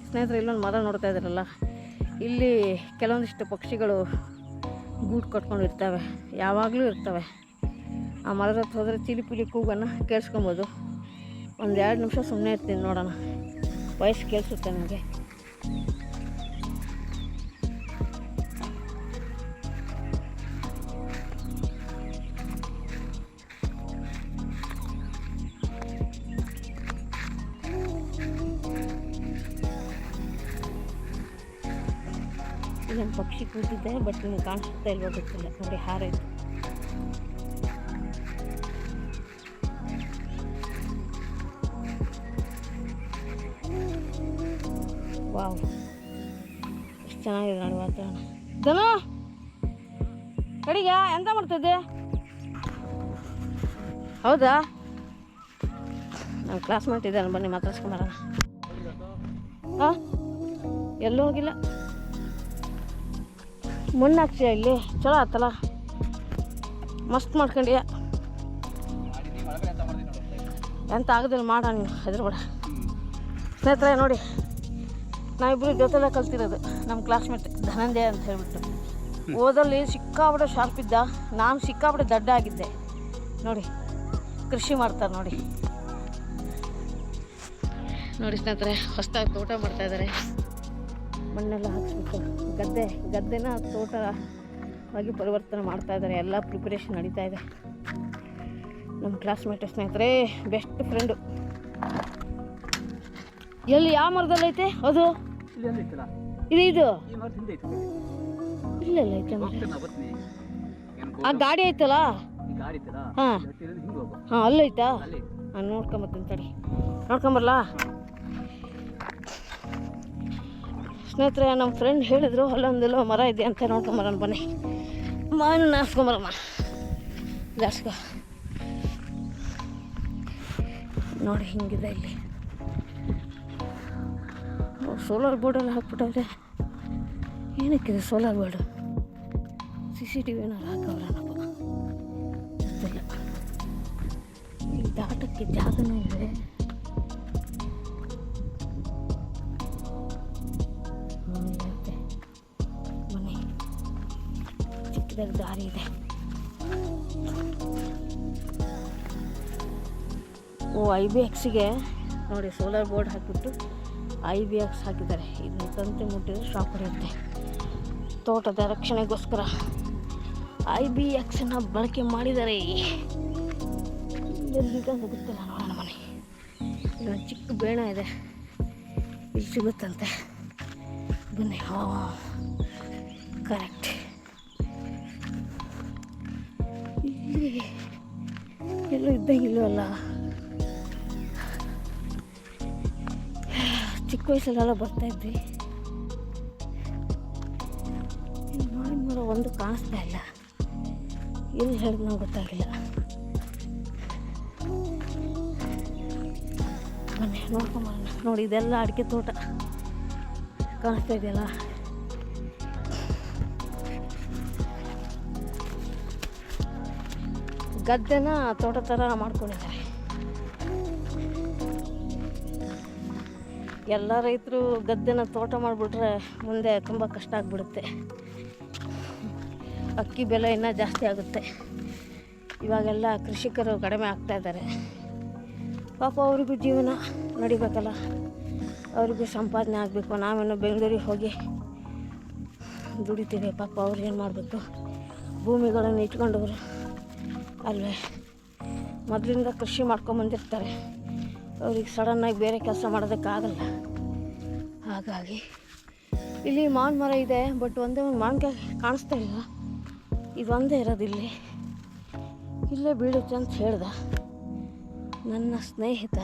ಸ್ನೇಹಿತರೆ, ಇಲ್ಲೊಂದು ಮರ ನೋಡ್ತಾ ಇದ್ದಾರಲ್ಲ, ಇಲ್ಲಿ ಕೆಲವೊಂದಿಷ್ಟು ಪಕ್ಷಿಗಳು ಗೂಡು ಕಟ್ಕೊಂಡು ಇರ್ತವೆ, ಯಾವಾಗಲೂ ಇರ್ತವೆ. ಆ ಮರದ ಹತ್ರ ಹೋದರೆ ಚಿಲಿಪಿಲಿ ಕೂಗನ್ನು ಕೇಳಿಸ್ಕೊಬೋದು. 1-2 ನಿಮಿಷ ಸುಮ್ಮನೆ ಇರ್ತೀನಿ, ನೋಡೋಣ, ವಾಯ್ಸ್ ಕೇಳಿಸುತ್ತೆ ನನಗೆ. ಇಲ್ಲೊಂದು ಪಕ್ಷಿ ಕೂತಿದ್ದೆ, ಬಟ್ ನಿಮ್ಗೆ ಕಾಣಿಸುತ್ತಾ ಇಲ್ವೋ ಗೊತ್ತಿಲ್ಲ. ನೋಡಿ ಹಾರೈತು. ವಾವ್, ಎಷ್ಟು ಚೆನ್ನಾಗಿದೆ ನೋಡಿ ವಾತಾವರಣ. ಧನು ಕಡಿಗ ಎಂತ ಮಾಡ್ತಿದ್ದೆ? ಹೌದಾ, ನನ್ನ ಕ್ಲಾಸ್ಮೇಟ್ ಇದ್ದಾನೆ, ಬನ್ನಿ ಮಾತಾಡ್ಸ್ಕೊಂಬರೋಣ. ಹಾಂ, ಎಲ್ಲೂ ಹೋಗಿಲ್ಲ. ಮಣ್ಣು ಹಾಕ್ಸಿಯ ಇಲ್ಲಿ, ಚಲೋ ಆತಲ್ಲ, ಮಸ್ತ್ ಮಾಡ್ಕೊಂಡಿಯ. ಎಂತ ಆಗೋದಿಲ್ಲ, ಮಾಡ ನೀನು ಹೆದರ್ಬೇಡ. ಸ್ನೇಹಿತರೆ ನೋಡಿ, ನಾವಿಬ್ಬರು ಜೊತೆಲ್ಲ ಕಲ್ತಿರೋದು. ನಮ್ಮ ಕ್ಲಾಸ್ಮೇಟ್ ಧನಂಜಯ ಅಂತ ಹೇಳ್ಬಿಟ್ಟು. ಓದಲ್ಲಿ ಸಿಕ್ಕಾಬಿಟ್ಟೆ ಶಾರ್ಪ್ ಇದ್ದ, ನಾನು ಸಿಕ್ಕಾಬಿಟ್ಟೆ ದಡ್ಡ ಆಗಿದ್ದೆ. ನೋಡಿ ಕೃಷಿ ಮಾಡ್ತಾರೆ ನೋಡಿ. ನೋಡಿ ಸ್ನೇಹಿತರೆ, ಹೊಸದಾಗಿ ತೋಟ ಮಾಡ್ತಾಯಿದ್ದಾರೆ. ಮಣ್ಣೆಲ್ಲ ಹಾಕಿಸ್ಬಿಟ್ಟು ಗದ್ದೆನ ತೋಟವಾಗಿ ಪರಿವರ್ತನೆ ಮಾಡ್ತಾಯಿದ್ದಾರೆ. ಎಲ್ಲ ಪ್ರಿಪರೇಷನ್ ನಡೀತಾ ಇದೆ. ನಮ್ಮ ಕ್ಲಾಸ್ಮೇಟ್ ಸ್ನೇಹಿತರೆ, ಬೆಸ್ಟ್ ಫ್ರೆಂಡು. ಎಲ್ಲಿ ಯಾವ ಮರದಲ್ಲಿ ಐತೆ ಅದು? ಇದು ಇಲ್ಲ ಐತೆ. ಆ ಗಾಡಿ ಐತಲ್ಲ, ಹಾಂ ಹಾಂ, ಅಲ್ಲೈತಾ? ನಾನು ನೋಡ್ಕೊಂಬತ್ತೀನಿ ತಡಿ, ನೋಡ್ಕೊಂಬರಲ್ಲ. ಸ್ನೇಹಿತರೆ, ನಮ್ಮ ಫ್ರೆಂಡ್ ಹೇಳಿದ್ರು ಅಲ್ಲೊಂದೆಲ್ಲೋ ಮರ ಇದೆ ಅಂತ, ನೋಡ್ಕೊಂಬರೋಣ ಬನ್ನಿ. ಮಣ್ಣು ಹಾಸ್ಕೊಂಬರಮ್ಮ ಜಾಸ್ಕೊ. ನೋಡಿ ಹಿಂಗಿದೆ ಇಲ್ಲಿ. ಸೋಲಾರ್ ಬೋರ್ಡೆಲ್ಲ ಹಾಕ್ಬಿಟ್ಟವ್ರೆ. ಏನಕ್ಕಿದೆ ಸೋಲಾರ್ ಬೋರ್ಡು? CCTV ಏನಾರು ಹಾಕವ್ರನಪ್ಪ ಗೊತ್ತಿಲ್ಲ. ಇಲ್ಲಿ ದಾಟಕ್ಕೆ ಜಾಗನೂ ಇದೆ. ಬನ್ನಿ, ಚಿಕ್ಕದಾಗಿ ದಾರಿ ಇದೆ. IBXಗೆ ನೋಡಿ ಸೋಲಾರ್ ಬೋರ್ಡ್ ಹಾಕಿಬಿಟ್ಟು IBX ಹಾಕಿದ್ದಾರೆ. ಇದನ್ನು ತಂತಿ ಮುಟ್ಟಿದ್ರೆ ಶಾಕ್ ಹೊಡೆಯುತ್ತೆ. ತೋಟದ ರಕ್ಷಣೆಗೋಸ್ಕರ IBXನ ಬಳಕೆ ಮಾಡಿದ್ದಾರೆ. ಎಲ್ಲಿದೆ ಅಂತ ಗೊತ್ತಿಲ್ಲ, ನೋಡೋಣ ಮನೆ. ಇಲ್ಲೊಂದು ಚಿಕ್ಕ ಬೇಣ ಇದೆ, ಇಲ್ಲಿ ಸಿಗುತ್ತಂತೆ. ಬನ್ನಿ. ಕರೆಕ್ಟ್, ಇಲ್ಲಿ ಎಲ್ಲೂ ಇದ್ದಂಗಿಲ್ವಲ್ಲ. ಚಿಕ್ಕ ವಯಸ್ಸಲ್ಲೆಲ್ಲ ಬರ್ತಾಯಿದ್ವಿ. ಮಾವಿನ ಮರ ಒಂದು ಕಾಣಿಸ್ತಾ ಇಲ್ಲ, ಎಲ್ಲಿ ಹೇಳಿದ್ ನಂಗೆ ಗೊತ್ತಾಗಿಲ್ಲ. ಬನ್ನಿ ನೋಡ್ಕೊಂಬರೋಣ. ನೋಡಿ ಇದೆಲ್ಲ ಅಡಿಕೆ ತೋಟ ಕಾಣಿಸ್ತಾ ಇದೆಯಲ್ಲ, ಗದ್ದೆನ ತೋಟ ಥರ ಮಾಡ್ಕೊಂಡಿದ್ದಾರೆ. ಎಲ್ಲ ರೈತರು ಗದ್ದೆನ ತೋಟ ಮಾಡಿಬಿಟ್ರೆ ಮುಂದೆ ತುಂಬ ಕಷ್ಟ ಆಗಿಬಿಡುತ್ತೆ. ಅಕ್ಕಿ ಬೆಲೆ ಇನ್ನೂ ಜಾಸ್ತಿ ಆಗುತ್ತೆ. ಇವಾಗೆಲ್ಲ ಕೃಷಿಕರು ಕಡಿಮೆ ಆಗ್ತಾಯಿದ್ದಾರೆ. ಪಾಪ ಅವ್ರಿಗೂ ಜೀವನ ನಡಿಬೇಕಲ್ಲ, ಅವ್ರಿಗೂ ಸಂಪಾದನೆ ಆಗಬೇಕು. ನಾವೇನು ಬೆಂಗಳೂರಿಗೆ ಹೋಗಿ ದುಡಿತೀವಿ, ಪಾಪ ಅವ್ರು ಏನು ಮಾಡಬೇಕು? ಭೂಮಿಗಳನ್ನು ಇಟ್ಕೊಂಡವರು ಅಲ್ವೇ, ಮೊದಲಿಂದ ಕೃಷಿ ಮಾಡ್ಕೊಂಬಂದಿರ್ತಾರೆ. ಅವ್ರಿಗೆ ಸಡನ್ನಾಗಿ ಬೇರೆ ಕೆಲಸ ಮಾಡೋದಕ್ಕಾಗಲ್ಲ. ಹಾಗಾಗಿ ಇಲ್ಲಿ ಮಾವಿನ ಮರ ಇದೆ, ಬಟ್ ಒಂದೇ ಒಂದು ಮಾವಿನಕಾಯಿ ಕಾಣಿಸ್ತಾ ಇಲ್ಲ. ಇದೊಂದೇ ಇರೋದಿಲ್ಲಿ, ಇಲ್ಲೇ ಬೀಳುತ್ತೆ ಅಂತ ಹೇಳ್ದ ನನ್ನ ಸ್ನೇಹಿತ.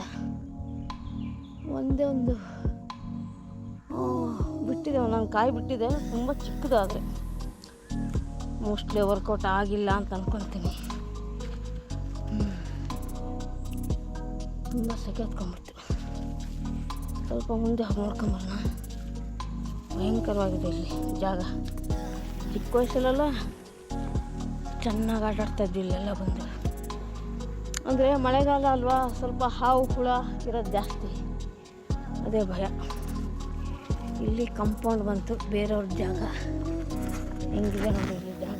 ಒಂದೇ ಒಂದು ಬಿಟ್ಟಿದೆ, ಒಂದೊಂದು ಕಾಯಿ ಬಿಟ್ಟಿದೆ, ತುಂಬ ಚಿಕ್ಕದಾದರೆ ಮೋಸ್ಟ್ಲಿ ವರ್ಕೌಟ್ ಆಗಿಲ್ಲ ಅಂತ ಅಂದ್ಕೊತೀನಿ. ತುಂಬ ಸೆಕೆ ಹತ್ಕೊಂಡ್ಬಿಡ್ತು. ಸ್ವಲ್ಪ ಮುಂದೆ ಹೋಗಿ ನೋಡ್ಕೊಂಬರೋಣ. ಭಯಂಕರವಾಗಿದೆ ಇಲ್ಲಿ ಜಾಗ. ಚಿಕ್ಕ ವಯಸ್ಸಲ್ಲೆಲ್ಲ ಚೆನ್ನಾಗಿ ಆಟಾಡ್ತಾಯಿದ್ವಿ ಇಲ್ಲೆಲ್ಲ ಬಂದು. ಅಂದರೆ ಮಳೆಗಾಲ ಅಲ್ವಾ, ಸ್ವಲ್ಪ ಹಾವು ಹುಳ ಇರೋದು ಜಾಸ್ತಿ, ಅದೇ ಭಯ. ಇಲ್ಲಿ ಕಂಪೌಂಡ್ ಬಂತು, ಬೇರೆಯವ್ರ ಜಾಗ ಹೆಂಗಿದೆ ನೋಡಿ ಇಲ್ಲಿ ಜಾಗ.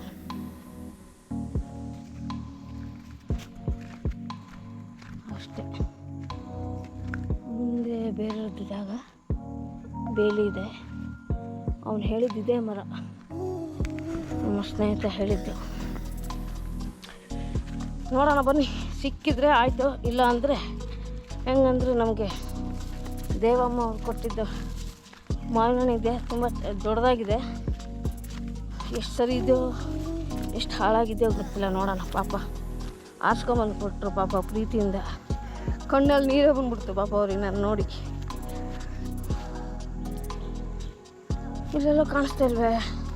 ಅಷ್ಟೇ, ಮುಂದೆ ಬೇರೆಯವ್ರದ್ದು ಜಾಗ, ಬೇಲಿ ಇದೆ. ಅವನು ಹೇಳಿದ್ದಿದೆ ಮರ, ನಮ್ಮ ಸ್ನೇಹಿತ ಹೇಳಿದ್ದು. ನೋಡೋಣ ಬನ್ನಿ, ಸಿಕ್ಕಿದ್ರೆ ಆಯಿತು, ಇಲ್ಲ ಅಂದರೆ ಹೆಂಗಂದ್ರೆ ನಮಗೆ ದೇವಮ್ಮ ಅವ್ರು ಕೊಟ್ಟಿದ್ದು ಮಾವಿನ ಹಣ್ಣು ಇದೆ, ತುಂಬ ದೊಡ್ಡದಾಗಿದೆ. ಎಷ್ಟು ಸರಿ ಇದೆಯೋ ಎಷ್ಟು ಹಾಳಾಗಿದೆಯೋ ಗೊತ್ತಿಲ್ಲ. ನೋಡೋಣ, ಪಾಪ ಆರ್ಸ್ಕೊಂಬಂದು ಕೊಟ್ಟರು ಪಾಪ ಪ್ರೀತಿಯಿಂದ. ಕಣ್ಣಲ್ಲಿ ನೀರೇ ಬಂದ್ಬಿಡ್ತು ಪಾಪ ಅವ್ರಿಗೆ ನಾನು ನೋಡಿ. ಇಲ್ಲೆಲ್ಲ ಕಾಣಿಸ್ತಾ ಇಲ್ವೇ?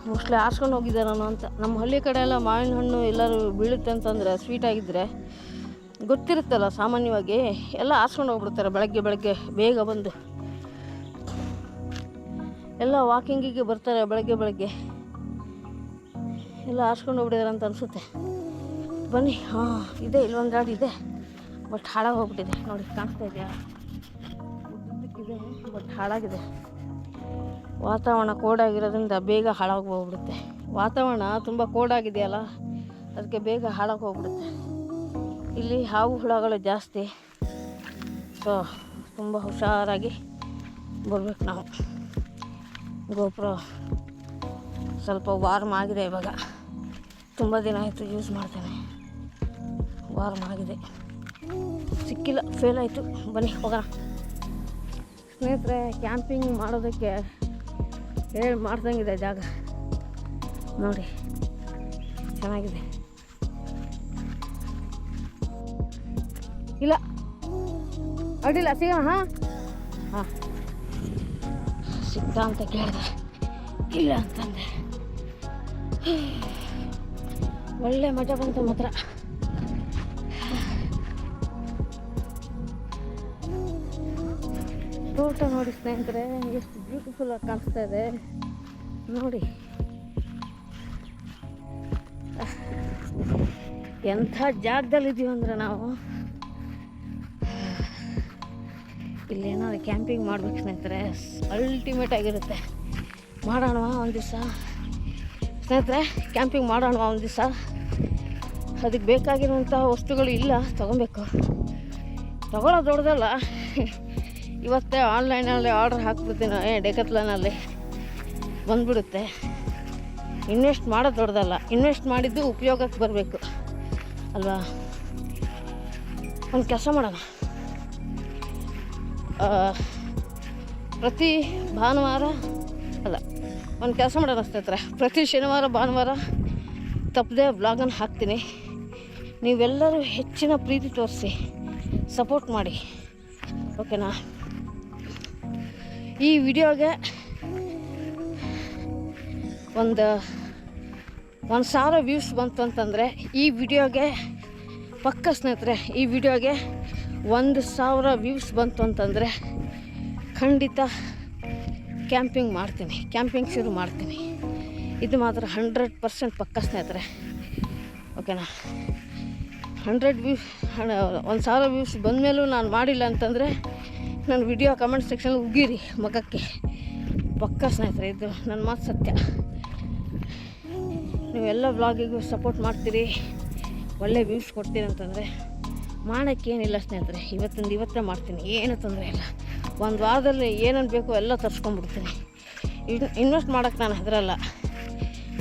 ಮೋಸ್ಟ್ಲಿ ಆರ್ಸ್ಕೊಂಡು ಹೋಗಿದ್ದಾರನೋ ಅಂತ. ನಮ್ಮ ಹಳ್ಳಿ ಕಡೆ ಎಲ್ಲ ಮಾವಿನ ಹಣ್ಣು ಎಲ್ಲರೂ ಬೀಳುತ್ತೆ ಅಂತಂದರೆ, ಸ್ವೀಟಾಗಿದ್ದರೆ ಗೊತ್ತಿರುತ್ತಲ್ಲ, ಸಾಮಾನ್ಯವಾಗಿ ಎಲ್ಲ ಆರ್ಸ್ಕೊಂಡು ಹೋಗ್ಬಿಡ್ತಾರೆ. ಬೆಳಗ್ಗೆ ಬೇಗ ಬಂದು ಎಲ್ಲ ವಾಕಿಂಗಿಗೆ ಬರ್ತಾರೆ. ಬೆಳಗ್ಗೆ ಎಲ್ಲ ಆರ್ಸ್ಕೊಂಡು ಹೋಗ್ಬಿಟ್ಟಿದ್ದಾರೆ ಅಂತ ಅನಿಸುತ್ತೆ. ಬನ್ನಿ, ಇದೆ, ಇಲ್ಲೊಂದು ಗಾಡಿ ಇದೆ, ಬಟ್ ಹಾಳಾಗಿ ಹೋಗ್ಬಿಟ್ಟಿದೆ. ನೋಡಿ, ಕಾಣಿಸ್ತಾ ಇದೆಯಾ? ಉದ್ದಕ್ಕಿದೆ, ಬಟ್ ಹಾಳಾಗಿದೆ. ವಾತಾವರಣ ಕೋಡಾಗಿರೋದ್ರಿಂದ ಬೇಗ ಹಾಳಾಗಿ ಹೋಗ್ಬಿಡುತ್ತೆ. ವಾತಾವರಣ ತುಂಬ ಕೋಡಾಗಿದೆಯಲ್ಲ, ಅದಕ್ಕೆ ಬೇಗ ಹಾಳಾಗಿ ಹೋಗ್ಬಿಡುತ್ತೆ. ಇಲ್ಲಿ ಹಾವು ಹುಳಗಳು ಜಾಸ್ತಿ, ಸೊ ತುಂಬ ಹುಷಾರಾಗಿ ಬರ್ಬೇಕು ನಾವು. ಗೋಪುರ ಸ್ವಲ್ಪ ವಾರ್ಮ್ ಆಗಿದೆ ಇವಾಗ, ತುಂಬ ದಿನ ಆಯಿತು ಯೂಸ್ ಮಾಡ್ತೇನೆ. ವಾರ್ಮ್ ಆಗಿದೆ, ಸಿಕ್ಕಿಲ್ಲ, ಫೇಲ್ ಆಯಿತು. ಬನ್ನಿ ಹೋಗೋಣ ಸ್ನೇಹಿತರೆ. ಕ್ಯಾಂಪಿಂಗ್ ಮಾಡೋದಕ್ಕೆ ಮಾಡ್ದಂಗಿದೆ ಜಾಗ ನೋಡಿ, ಚೆನ್ನಾಗಿದೆ. ಇಲ್ಲ ಅಡ್ಡಿಲ್ಲ, ಸಿಗೋಣ. ಹಾಂ ಸಿಗ್ತಾ ಅಂತ ಕೇಳಿದೆ, ಇಲ್ಲ ಅಂತಂದೆ. ಒಳ್ಳೆ ಮಜಾ ಬಂತು ಮಾತ್ರ. ತೋಟ ನೋಡಿ ಸ್ನೇಹಿತರೆ, ಎಷ್ಟು ಬ್ಯೂಟಿಫುಲ್ ಆಗಿ ಕಾಣಿಸ್ತಾ ಇದೆ ನೋಡಿ. ಎಂಥ ಜಾಗದಲ್ಲಿದ್ದೀವಿ ಅಂದರೆ ನಾವು ಇಲ್ಲೇನಾದ್ರು ಕ್ಯಾಂಪಿಂಗ್ ಮಾಡ್ಬೇಕು ಸ್ನೇಹಿತರೆ, ಅಲ್ಟಿಮೇಟ್ ಆಗಿರುತ್ತೆ. ಮಾಡೋಣ ಒಂದು ದಿವಸ ಸ್ನೇಹಿತರೆ, ಕ್ಯಾಂಪಿಂಗ್ ಮಾಡೋಣ ಒಂದು ದಿವಸ. ಅದಕ್ಕೆ ಬೇಕಾಗಿರುವಂಥ ವಸ್ತುಗಳು ಇಲ್ಲ, ತೊಗೊಬೇಕು. ತೊಗೊಳ್ಳೋದು ದೊಡ್ಡದಲ್ಲ, ಇವತ್ತೇ ಆನ್ಲೈನಲ್ಲಿ ಆರ್ಡ್ರ್ ಹಾಕ್ಬಿಡ್ತೀನಿ, ಡೆಕತ್ಲಾನಲ್ಲಿ ಬಂದುಬಿಡುತ್ತೆ. ಇನ್ವೆಸ್ಟ್ ಮಾಡೋದು ದೊಡ್ಡದಲ್ಲ, ಇನ್ವೆಸ್ಟ್ ಮಾಡಿದ್ದು ಉಪಯೋಗಕ್ಕೆ ಬರಬೇಕು ಅಲ್ವಾ. ಒಂದು ಕೆಲಸ ಮಾಡೋಣ, ಪ್ರತಿ ಭಾನುವಾರ ಅಲ್ಲ, ಒಂದು ಕೆಲಸ ಮಾಡೋಣ ಸ್ನೇಹಿತರೆ, ಪ್ರತಿ ಶನಿವಾರ ಭಾನುವಾರ ತಪ್ಪದೆ ಬ್ಲಾಗನ್ನು ಹಾಕ್ತೀನಿ. ನೀವೆಲ್ಲರೂ ಹೆಚ್ಚಿನ ಪ್ರೀತಿ ತೋರಿಸಿ ಸಪೋರ್ಟ್ ಮಾಡಿ, ಓಕೆನಾ? ಈ ವಿಡಿಯೋಗೆ ಒಂದು 1,000 ವ್ಯೂಸ್ ಬಂತು ಅಂತಂದರೆ ಈ ವಿಡಿಯೋಗೆ ಪಕ್ಕ ಸ್ನೇಹಿತರೆ, ಈ ವಿಡಿಯೋಗೆ 1,000 ವ್ಯೂಸ್ ಬಂತು ಅಂತಂದರೆ ಖಂಡಿತ ಕ್ಯಾಂಪಿಂಗ್ ಮಾಡ್ತೀನಿ, ಕ್ಯಾಂಪಿಂಗ್ ಶುರು ಮಾಡ್ತೀನಿ. ಇದು ಮಾತ್ರ 100% ಪಕ್ಕ ಸ್ನೇಹಿತರೆ, ಓಕೆನಾ. 1,000 ವ್ಯೂಸ್ ಬಂದಮೇಲೂ ನಾನು ಮಾಡಿಲ್ಲ ಅಂತಂದರೆ ನನ್ನ ವಿಡಿಯೋ ಕಮೆಂಟ್ ಸೆಕ್ಷನ್ ಉಗಿರಿ ಮಗಕ್ಕೆ, ಪಕ್ಕ ಸ್ನೇಹಿತರೆ, ಇದು ನನ್ನ ಮಾತು ಸತ್ಯ. ನೀವೆಲ್ಲ ವ್ಲಾಗಿಗೂ ಸಪೋರ್ಟ್ ಮಾಡ್ತೀರಿ, ಒಳ್ಳೆ ವ್ಯೂಸ್ ಕೊಡ್ತೀರಿ ಅಂತಂದರೆ ಮಾಡೋಕ್ಕೇನಿಲ್ಲ ಸ್ನೇಹಿತರೆ. ಇವತ್ತೇ ಮಾಡ್ತೀನಿ, ಏನು ತೊಂದರೆ ಇಲ್ಲ. ಒಂದು ವಾರದಲ್ಲಿ ಏನೇನು ಬೇಕೋ ಎಲ್ಲ ತರಿಸ್ಕೊಂಡ್ಬಿಡ್ತೀನಿ. ಇನ್ವೆಸ್ಟ್ ಮಾಡೋಕ್ಕೆ ನಾನು ಹೆದರಲ್ಲ.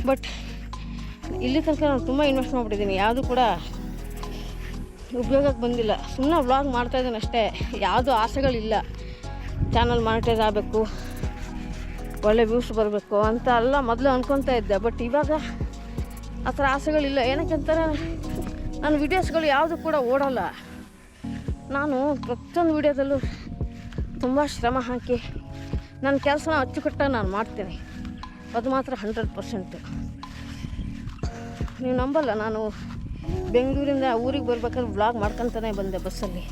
ಬಟ್ ಇಲ್ಲಿ ತನಕ ನಾನು ತುಂಬ ಇನ್ವೆಸ್ಟ್ ಮಾಡಿಬಿಟ್ಟಿದ್ದೀನಿ, ಯಾವುದು ಕೂಡ ಉಪಯೋಗಕ್ಕೆ ಬಂದಿಲ್ಲ. ಸುಮ್ಮನೆ ವ್ಲಾಗ್ ಮಾಡ್ತಾಯಿದ್ದೀನಿ ಅಷ್ಟೇ, ಯಾವುದೂ ಆಸೆಗಳಿಲ್ಲ. ಚಾನಲ್ ಮಾನಿಟೈಸ್ ಆಗಬೇಕು, ಒಳ್ಳೆ ವ್ಯೂಸ್ ಬರಬೇಕು ಅಂತ ಎಲ್ಲ ಮೊದಲು ಅಂದ್ಕೊತಾ ಇದ್ದೆ. ಬಟ್ ಇವಾಗ ಆ ಥರ ಆಸೆಗಳಿಲ್ಲ. ಏನಕ್ಕೆ ಅಂತಾರೆ, ನನ್ನ ವೀಡಿಯೋಸ್ಗಳು ಯಾವುದು ಕೂಡ ಓಡಲ್ಲ. ನಾನು ಪ್ರತಿಯೊಂದು ವೀಡಿಯೋದಲ್ಲೂ ತುಂಬ ಶ್ರಮ ಹಾಕಿ ನನ್ನ ಕೆಲಸನ ಅಚ್ಚುಕಟ್ಟಾಗಿ ನಾನು ಮಾಡ್ತೀನಿ, ಅದು ಮಾತ್ರ 100%. ನೀವು ನಂಬಲ್ಲ, ನಾನು ಬೆಂಗಳೂರಿಂದ ಊರಿಗೆ ಬರ್ಬೇಕಾದ್ರೆ ವ್ಲಾಗ್ ಮಾಡ್ಕೊತಾನೆ ಬಂದೆ ಬಸ್ಸಲ್ಲಿ.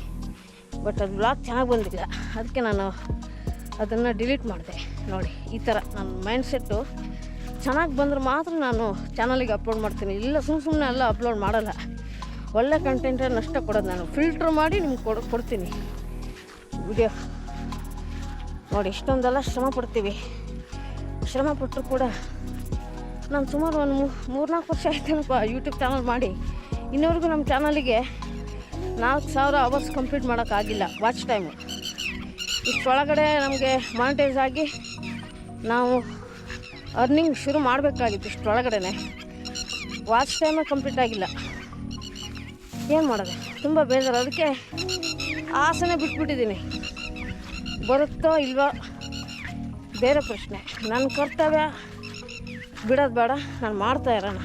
ಬಟ್ ಅದು ವ್ಲಾಗ್ ಚೆನ್ನಾಗಿ ಬಂದಿಲ್ಲ, ಅದಕ್ಕೆ ನಾನು ಅದನ್ನು ಡಿಲೀಟ್ ಮಾಡಿದೆ. ನೋಡಿ, ಈ ಥರ ನನ್ನ ಮೈಂಡ್ಸೆಟ್ಟು ಚೆನ್ನಾಗಿ ಬಂದರೆ ಮಾತ್ರ ನಾನು ಚಾನಲಿಗೆ ಅಪ್ಲೋಡ್ ಮಾಡ್ತೀನಿ. ಇಲ್ಲ ಸುಮ್ಮನೆ ಎಲ್ಲ ಅಪ್ಲೋಡ್ ಮಾಡಲ್ಲ. ಒಳ್ಳೆ ಕಂಟೆಂಟನ್ನು ಅಷ್ಟೇ ಕೊಡೋದು ನಾನು. ಫಿಲ್ಟ್ರ್ ಮಾಡಿ ನಿಮ್ಗೆ ಕೊಡ್ತೀನಿ ವಿಡಿಯೋ. ನೋಡಿ, ಇಷ್ಟೊಂದೆಲ್ಲ ಶ್ರಮ ಪಡ್ತೀವಿ. ಶ್ರಮ ಪಟ್ಟರು ಕೂಡ ನಾನು ಸುಮಾರು ಒಂದು 3-4 ವರ್ಷ ಆಯ್ತೇನಪ್ಪ ಯೂಟ್ಯೂಬ್ ಚಾನಲ್ ಮಾಡಿ. ಇನ್ನೂವರೆಗೂ ನಮ್ಮ ಚಾನಲಿಗೆ 4,000 ಅವರ್ಸ್ ಕಂಪ್ಲೀಟ್ ಮಾಡೋಕ್ಕಾಗಿಲ್ಲ ವಾಚ್ ಟೈಮು. ಇಷ್ಟೊಳಗಡೆ ನಮಗೆ ಮಾನಿಟೈಸ್ ಆಗಿ ನಾವು ಅರ್ನಿಂಗ್ ಶುರು ಮಾಡಬೇಕಾಗಿತ್ತು. ಇಷ್ಟೊಳಗಡೆ ವಾಚ್ ಟೈಮೇ ಕಂಪ್ಲೀಟ್ ಆಗಿಲ್ಲ. ಏನು ಮಾಡೋದು, ತುಂಬ ಬೇಜಾರು. ಅದಕ್ಕೆ ಆಸೆನೇ ಬಿಟ್ಬಿಟ್ಟಿದ್ದೀನಿ. ಬರುತ್ತೋ ಇಲ್ವೋ ಬೇರೆ ಪ್ರಶ್ನೆ. ನನ್ನ ಕರ್ತವ್ಯ ಬಿಡೋದು ಬೇಡ, ನಾನು ಮಾಡ್ತಾ ಇರೋಣ.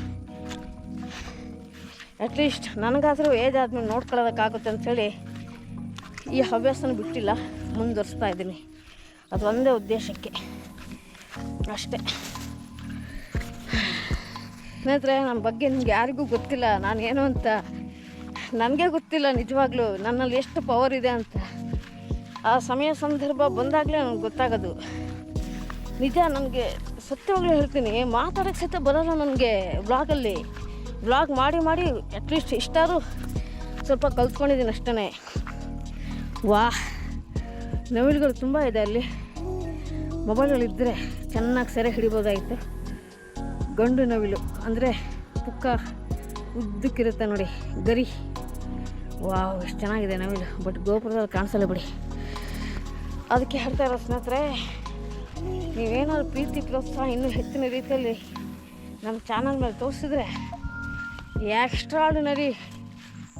ಅಟ್ಲೀಸ್ಟ್ ನನಗಾದರೂ ಏಜ್ ಆದಮೇಲೆ ನೋಡ್ಕೊಳ್ಳೋದಕ್ಕಾಗುತ್ತೆ ಅಂಥೇಳಿ ಈ ಹವ್ಯಾಸನ ಬಿಟ್ಟಿಲ್ಲ, ಮುಂದುವರಿಸ್ತಾ ಇದ್ದೀನಿ. ಅದು ಒಂದೇ ಉದ್ದೇಶಕ್ಕೆ ಅಷ್ಟೇ ಸ್ನೇಹಿತರೆ. ನನ್ನ ಬಗ್ಗೆ ನಿಮ್ಗೆ ಯಾರಿಗೂ ಗೊತ್ತಿಲ್ಲ, ನಾನೇನು ಅಂತ ನನಗೆ ಗೊತ್ತಿಲ್ಲ ನಿಜವಾಗ್ಲೂ ನನ್ನಲ್ಲಿ ಎಷ್ಟು ಪವರ್ ಇದೆ ಅಂತ. ಆ ಸಮಯ ಸಂದರ್ಭ ಬಂದಾಗಲೇ ನನಗೆ ಗೊತ್ತಾಗೋದು. ನಿಜ, ನನಗೆ ಸತ್ಯವಾಗ್ಲೂ ಹೇಳ್ತೀನಿ, ಮಾತಾಡೋಕ್ಕೆ ಸತ್ಯ ಬರೋಲ್ಲ ನನಗೆ ವ್ಲಾಗಲ್ಲಿ. ವ್ಲಾಗ್ ಮಾಡಿ ಅಟ್ಲೀಸ್ಟ್ ಇಷ್ಟಾದರೂ ಸ್ವಲ್ಪ ಕಲ್ತ್ಕೊಂಡಿದ್ದೀನಿ ಅಷ್ಟೇ. ನವಿಲುಗಳು ತುಂಬ ಇದೆ ಅಲ್ಲಿ. ಮೊಬೈಲ್ಗಳಿದ್ದರೆ ಚೆನ್ನಾಗಿ ಸೆರೆ ಹಿಡಿಬೋದಾಗಿತ್ತು. ಗಂಡು ನವಿಲು ಅಂದರೆ ಪುಕ್ಕ ಉದ್ದಕ್ಕಿರುತ್ತೆ ನೋಡಿ, ಗರಿ. ಎಷ್ಟು ಚೆನ್ನಾಗಿದೆ ನವಿಲು. ಬಟ್ ಗೋಪುರದಲ್ಲಿ ಕಾಣಿಸಲ್ಲ ಬಿಡಿ. ಅದಕ್ಕೆ ಹೇಳ್ತಾ ಇರೋ ಸ್ನೇಹಿತರೆ, ನೀವೇನಾದ್ರು ಪ್ರೀತಿ ಪ್ರೋತ್ಸಾಹ ಇನ್ನೂ ಹೆಚ್ಚಿನ ರೀತಿಯಲ್ಲಿ ನಮ್ಮ ಚಾನಲ್ ಮೇಲೆ ತೋರಿಸಿದ್ರೆ ಎಕ್ಸ್ಟ್ರಾರ್ಡಿನರಿ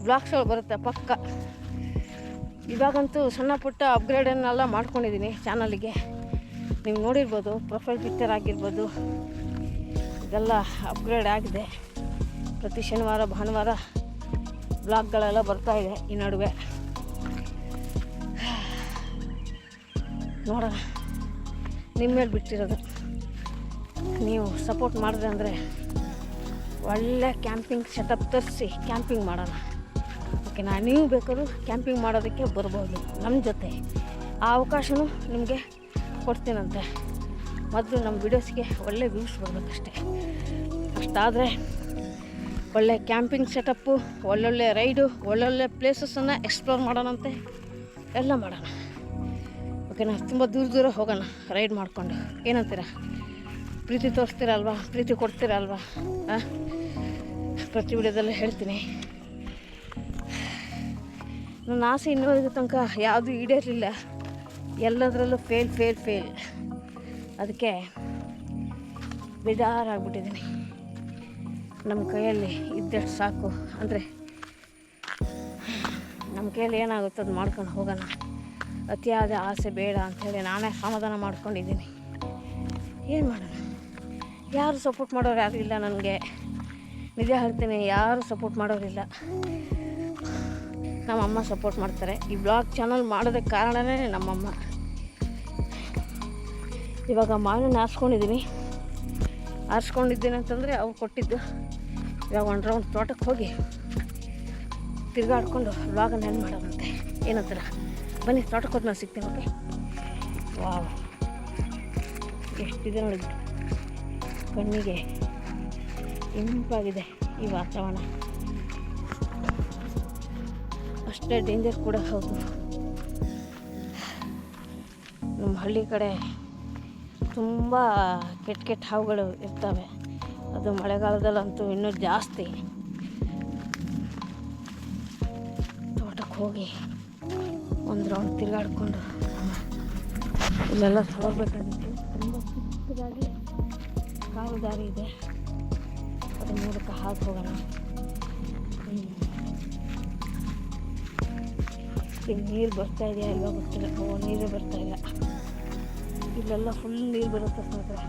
ಬ್ಲಾಗ್ಸ್ಗಳು ಬರುತ್ತೆ ಪಕ್ಕ. ಇವಾಗಂತೂ ಸಣ್ಣ ಪುಟ್ಟ ಅಪ್ಗ್ರೇಡನ್ನೆಲ್ಲ ಮಾಡ್ಕೊಂಡಿದ್ದೀನಿ ಚಾನಲಿಗೆ. ನೀವು ನೋಡಿರ್ಬೋದು, ಪ್ರೊಫೈಲ್ ಪಿಕ್ಚರ್ ಆಗಿರ್ಬೋದು, ಇದೆಲ್ಲ ಅಪ್ಗ್ರೇಡ್ ಆಗಿದೆ. ಪ್ರತಿ ಶನಿವಾರ ಭಾನುವಾರ ಬ್ಲಾಗ್ಗಳೆಲ್ಲ ಬರ್ತಾಯಿದೆ. ಈ ನಡುವೆ ನೋಡೋಣ, ನಿಮ್ಮ ಮೇಲೆ ಬಿಟ್ಟಿರೋದು. ನೀವು ಸಪೋರ್ಟ್ ಮಾಡಿದ್ರೆ ಅಂದರೆ ಒಳ್ಳೆ ಕ್ಯಾಂಪಿಂಗ್ ಸೆಟಪ್ ತರಿಸಿ ಕ್ಯಾಂಪಿಂಗ್ ಮಾಡೋಣ, ಓಕೆನಾ. ನೀವು ಬೇಕಾದ್ರೂ ಕ್ಯಾಂಪಿಂಗ್ ಮಾಡೋದಕ್ಕೆ ಬರ್ಬೋದು ನಮ್ಮ ಜೊತೆ. ಆ ಅವಕಾಶವೂ ನಿಮಗೆ ಕೊಡ್ತೀನಂತೆ. ಮೊದಲು ನಮ್ಮ ವೀಡಿಯೋಸ್ಗೆ ಒಳ್ಳೆ ವ್ಯೂಸ್ ಬರಬೇಕಷ್ಟೆ. ಅಷ್ಟಾದರೆ ಒಳ್ಳೆ ಕ್ಯಾಂಪಿಂಗ್ ಸೆಟಪ್ಪು, ಒಳ್ಳೊಳ್ಳೆ ರೈಡು, ಒಳ್ಳೊಳ್ಳೆ ಪ್ಲೇಸಸನ್ನು ಎಕ್ಸ್ಪ್ಲೋರ್ ಮಾಡೋಣಂತೆ, ಎಲ್ಲ ಮಾಡೋಣ, ಓಕೆನಾ. ತುಂಬ ದೂರ ಹೋಗೋಣ ರೈಡ್ ಮಾಡಿಕೊಂಡು. ಏನಂತೀರ? ಪ್ರೀತಿ ತೋರಿಸ್ತೀರಲ್ವಾ, ಪ್ರೀತಿ ಕೊಡ್ತೀರಲ್ವಾ? ಪ್ರತಿ ವಿಡಿಯೋದಲ್ಲೂ ಹೇಳ್ತೀನಿ. ನನ್ನ ಆಸೆ ಇನ್ನೂವರೆಗೂ ತನಕ ಯಾವುದೂ ಈಡೇರಲಿಲ್ಲ. ಎಲ್ಲದರಲ್ಲೂ ಫೇಲ್. ಅದಕ್ಕೆ ಬೇಜಾರಾಗ್ಬಿಟ್ಟಿದ್ದೀನಿ. ನಮ್ಮ ಕೈಯಲ್ಲಿ ಇದ್ದಷ್ಟು ಸಾಕು, ಅಂದರೆ ನಮ್ಮ ಕೈಯಲ್ಲಿ ಏನಾಗುತ್ತೆ ಅದು ಮಾಡ್ಕೊಂಡು ಹೋಗೋಣ. ಅತಿಯಾದ ಆಸೆ ಬೇಡ ಅಂಥೇಳಿ ನಾನೇ ಸಮಾಧಾನ ಮಾಡ್ಕೊಂಡಿದ್ದೀನಿ. ಏನು ಮಾಡೋಣ? ಯಾರು ಸಪೋರ್ಟ್ ಮಾಡೋರು ಯಾರೂ ಇಲ್ಲ ನನಗೆ. ನಿಜ ಹೇಳ್ತೀನಿ, ಯಾರು ಸಪೋರ್ಟ್ ಮಾಡೋರಿಲ್ಲ. ನಮ್ಮಮ್ಮ ಸಪೋರ್ಟ್ ಮಾಡ್ತಾರೆ. ಈ ಬ್ಲಾಗ್ ಚಾನಲ್ ಮಾಡೋದಕ್ಕೆ ಕಾರಣವೇ ನಮ್ಮಮ್ಮ. ಇವಾಗ ಮಾವಿನ ಆರಿಸ್ಕೊಂಡಿದ್ದೀನಿ ಅಂತಂದರೆ ಅವ್ರು ಕೊಟ್ಟಿದ್ದು. ಇವಾಗ ಒಂದು ರೌಂಡ್ ತೋಟಕ್ಕೆ ಹೋಗಿ ತಿರ್ಗಾಡ್ಕೊಂಡು ವ್ಲಾಗನ್ನು ಏನು ಮಾಡೋದಂತೆ ಏನಂತಾರ. ಬನ್ನಿ, ತೋಟಕ್ಕೆ ಹೋದ್ಮೇಲೆ ಸಿಗ್ತೀನಿ. ಓಕೆ. ವಾವ್, ಎಷ್ಟಿದೆ ನೋಡಿ, ಕಣ್ಣಿಗೆ ಇಂಪಾಗಿದೆ ಈ ವಾತಾವರಣ. ಅಷ್ಟೇ ಡೇಂಜರ್ ಕೂಡ ಹೌದು. ನಮ್ಮ ಹಳ್ಳಿ ಕಡೆ ತುಂಬ ಕೆಟ್ಟ ಹಾವುಗಳು ಇರ್ತವೆ. ಅದು ಮಳೆಗಾಲದಲ್ಲಂತೂ ಇನ್ನೂ ಜಾಸ್ತಿ. ತೋಟಕ್ಕೆ ಹೋಗಿ ಒಂದು ರೌಂಡ್ ತಿರುಗಾಡಿಕೊಂಡು ಇಲ್ಲೆಲ್ಲ ಹೋಗ್ಬೇಕಾಗುತ್ತೆ. ತುಂಬ ಚಿಕ್ಕದಾಗಿ ಕಾಲು ದಾರಿ ಇದೆ, ಅದ್ರ ಮೂಲಕ ಹಾಕಿ ಹೋಗೋಣ. ಈಗ ನೀರು ಬರ್ತಾ ಇದೆಯಾ ಇಲ್ವಾ ಗೊತ್ತಿಲ್ಲ. ನೀರೇ ಬರ್ತಾ ಇಲ್ಲ. ಇಲ್ಲೆಲ್ಲ ಫುಲ್ ನೀರು ಬರುತ್ತೆ ಸ್ನೇಹಿತರೆ.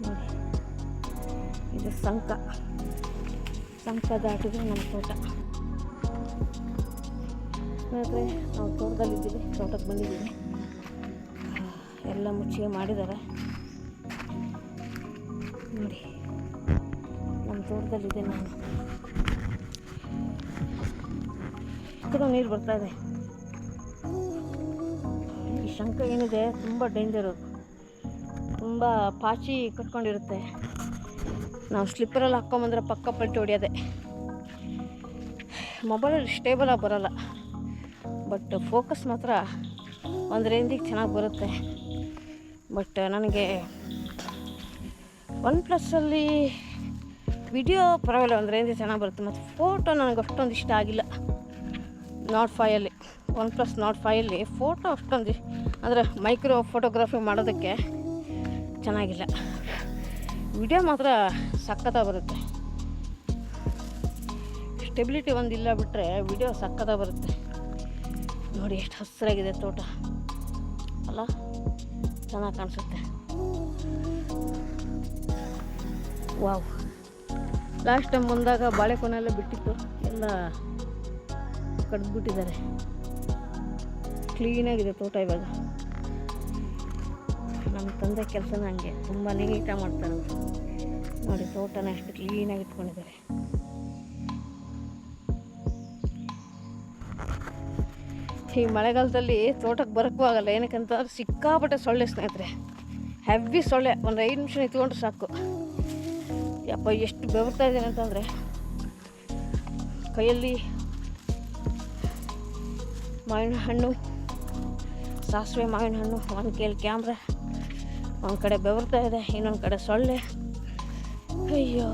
ನೋಡಿ, ಇದು ಸಂಕ ದಾಟಿದ್ರೆ ನಮ್ಮ ತೋಟ. ಸ್ನೇಹಿತರೆ, ನಾವು ತೋಟದಲ್ಲಿದ್ದೀವಿ, ತೋಟಕ್ಕೆ ಬಂದಿದ್ದೀವಿ. ಎಲ್ಲ ಮುಚ್ಚಿಗೆ ಮಾಡಿದ್ದಾರೆ ನೋಡಿ. ನಮ್ಮ ತೋಟದಲ್ಲಿದೆ ನಾನು. ಕೂಡ ನೀರು ಬರ್ತಾ ಇದೆ. ಈ ಶಂಕ ಏನಿದೆ ತುಂಬ ಡೇಂಜರು, ತುಂಬ ಪಾಚಿ ಕಟ್ಕೊಂಡಿರುತ್ತೆ. ನಾವು ಸ್ಲಿಪ್ಪರಲ್ಲಿ ಹಾಕ್ಕೊಂಬಂದ್ರೆ ಪಕ್ಕ ಪಲ್ಟಿ ಹೊಡಿಯೋದೆ. ಮೊಬೈಲಲ್ಲಿ ಸ್ಟೇಬಲಾಗಿ ಬರೋಲ್ಲ, ಬಟ್ ಫೋಕಸ್ ಮಾತ್ರ ಒಂದು ರೇಂಜಿಗೆ ಚೆನ್ನಾಗಿ ಬರುತ್ತೆ. ಬಟ್ ನನಗೆ OnePlusಲ್ಲಿ ವಿಡಿಯೋ ಪರವಾಗಿಲ್ಲ, ಒಂದು ರೇಂಜಿಗೆ ಚೆನ್ನಾಗಿ ಬರುತ್ತೆ. ಮತ್ತು ಫೋಟೋ ನನಗೆ ಅಷ್ಟೊಂದು ಇಷ್ಟ ಆಗಿಲ್ಲ. Note 5ಅಲ್ಲಿ, OnePlus Note 5ಅಲ್ಲಿ ಫೋಟೋ ಅಷ್ಟೊಂದು ಅಂದರೆ ಮೈಕ್ರೋ ಫೋಟೋಗ್ರಫಿ ಮಾಡೋದಕ್ಕೆ ಚೆನ್ನಾಗಿಲ್ಲ. ವಿಡಿಯೋ ಮಾತ್ರ ಸಖತ್ತಾಗಿ ಬರುತ್ತೆ. ಸ್ಟೆಬಿಲಿಟಿ ಒಂದಿಲ್ಲ ಬಿಟ್ಟರೆ ವಿಡಿಯೋ ಸಖತ್ತಾಗಿ ಬರುತ್ತೆ. ನೋಡಿ ಎಷ್ಟು ಹಸಿರಾಗಿದೆ ತೋಟ ಅಲ್ಲ, ಚೆನ್ನಾಗಿ ಕಾಣಿಸುತ್ತೆ. ವಾವ್, ಲಾಸ್ಟ್ ಟೈಮ್ ಬಂದಾಗ ಬಾಳೆಕೊನೆಲ್ಲ ಬಿಟ್ಟಿತ್ತು, ಎಲ್ಲ ಕಡ್ದುಬಿಟ್ಟಿದ್ದಾರೆ. ಕ್ಲೀನಾಗಿದೆ ತೋಟ ಇವಾಗ. ನಮ್ಮ ತಂದೆ ಕೆಲಸನ ಹಂಗೆ ತುಂಬ ನೀಟಾಗಿ ಮಾಡ್ತಾರೆ ಅವರು. ನೋಡಿ ತೋಟನ ಎಷ್ಟು ಕ್ಲೀನಾಗಿ ಇಟ್ಕೊಂಡಿದ್ದಾರೆ. ಈ ಮಳೆಗಾಲದಲ್ಲಿ ತೋಟಕ್ಕೆ ಬರೋಕ್ಕೂ ಆಗಲ್ಲ. ಏನಕ್ಕಂತಂದ್ರೆ ಸಿಕ್ಕಾಪಟ್ಟೆ ಸೊಳ್ಳೆ ಸ್ನೇಹಿತರೆ, ಹೆವಿ ಸೊಳ್ಳೆ. ಒಂದು 5 ನಿಮಿಷ ನಿಂತ್ಕೊಂಡ್ರೆ ಸಾಕು. ಯಪ್ಪ ಎಷ್ಟು ಬೆವರ್ತಾ ಇದ್ದೀನಿ ಅಂತಂದರೆ, ಕೈಯಲ್ಲಿ ಮಾವಿನ ಹಣ್ಣು, ಸಾಸಿವೆ ಮಾವಿನ ಹಣ್ಣು, ಒಂದು ಕೈಯಲ್ಲಿ ಕ್ಯಾಮ್ರಾ, ಒಂದು ಕಡೆ ಬೆವರ್ತಾ ಇದೆ, ಇನ್ನೊಂದು ಕಡೆ ಸೊಳ್ಳೆ. ಅಯ್ಯೋ,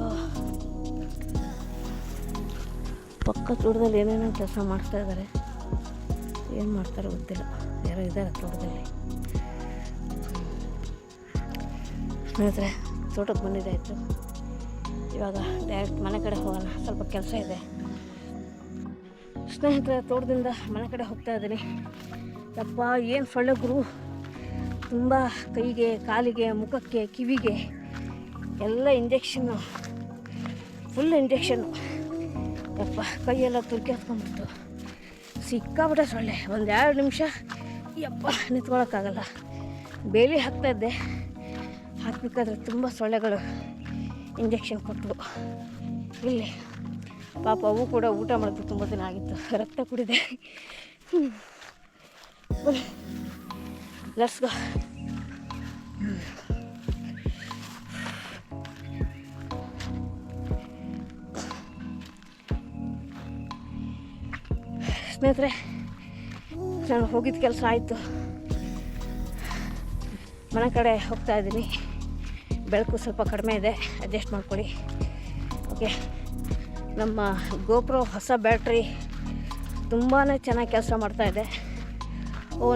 ಪಕ್ಕ ತೋಟದಲ್ಲಿ ಏನೇನೋ ಕೆಲಸ ಮಾಡ್ತಾ ಇದ್ದಾರೆ. ಏನು ಮಾಡ್ತಾರೋ ಗೊತ್ತಿಲ್ಲ, ಯಾರೋ ಇದ್ದಾರೆ ತೋಟದಲ್ಲಿ. ಸ್ನೇಹಿತರೆ, ತೋಟಕ್ಕೆ ಬಂದಿದ್ದಾಯಿತು. ಇವಾಗ ಡೈರೆಕ್ಟ್ ಮನೆ ಕಡೆ ಹೋಗೋಣ, ಸ್ವಲ್ಪ ಕೆಲಸ ಇದೆ. ಸ್ನೇಹಿತರೆ, ತೋಟದಿಂದ ಮನೆ ಕಡೆ ಹೋಗ್ತಾ ಇದ್ದೀನಿ. ಯಪ್ಪ ಏನು ಸೊಳ್ಳೆ ಗುರು, ತುಂಬ ಕೈಗೆ, ಕಾಲಿಗೆ, ಮುಖಕ್ಕೆ, ಕಿವಿಗೆ ಎಲ್ಲ ಇಂಜೆಕ್ಷನ್ನು, ಫುಲ್ ಇಂಜೆಕ್ಷನ್ನು. ಯಪ್ಪ ಕೈಯೆಲ್ಲ ತುರ್ಕಿ ಹತ್ಕೊಂಡ್ಬಿಟ್ಟು ಸಿಕ್ಕಾಬಿಟ್ಟೆ ಸೊಳ್ಳೆ. ಒಂದು 2 ನಿಮಿಷ ಯಪ್ಪ ನಿಂತ್ಕೊಳ್ಳೋಕ್ಕಾಗಲ್ಲ. ಬೇಲಿ ಹಾಕ್ತಾಯಿದ್ದೆ, ಹಾಕಬೇಕಾದ್ರೆ ತುಂಬ ಸೊಳ್ಳೆಗಳು ಇಂಜೆಕ್ಷನ್ ಕೊಟ್ಟರು. ಇಲ್ಲಿ ಪಾಪ ಅವು ಕೂಡ ಊಟ ಮಾಡೋದು ತುಂಬ ದಿನ ಆಗಿತ್ತು, ರಕ್ತ ಕುಡಿದೆ. Let's go. ಸ್ನೇಹಿತರೆ, ನಾನು ಹೋಗಿದ್ದ ಕೆಲಸ ಆಯಿತು. ಮನೆ ಕಡೆ ಹೋಗ್ತಾ ಇದ್ದೀನಿ. ಬೆಳಕು ಸ್ವಲ್ಪ ಕಡಿಮೆ ಇದೆ, ಅಡ್ಜಸ್ಟ್ ಮಾಡ್ಕೊಳ್ಳಿ. ಓಕೆ, ನಮ್ಮ ಗೋಪ್ರೋ ಹೊಸ ಬ್ಯಾಟ್ರಿ ತುಂಬಾ ಚೆನ್ನಾಗಿ ಕೆಲಸ ಮಾಡ್ತಾಯಿದೆ.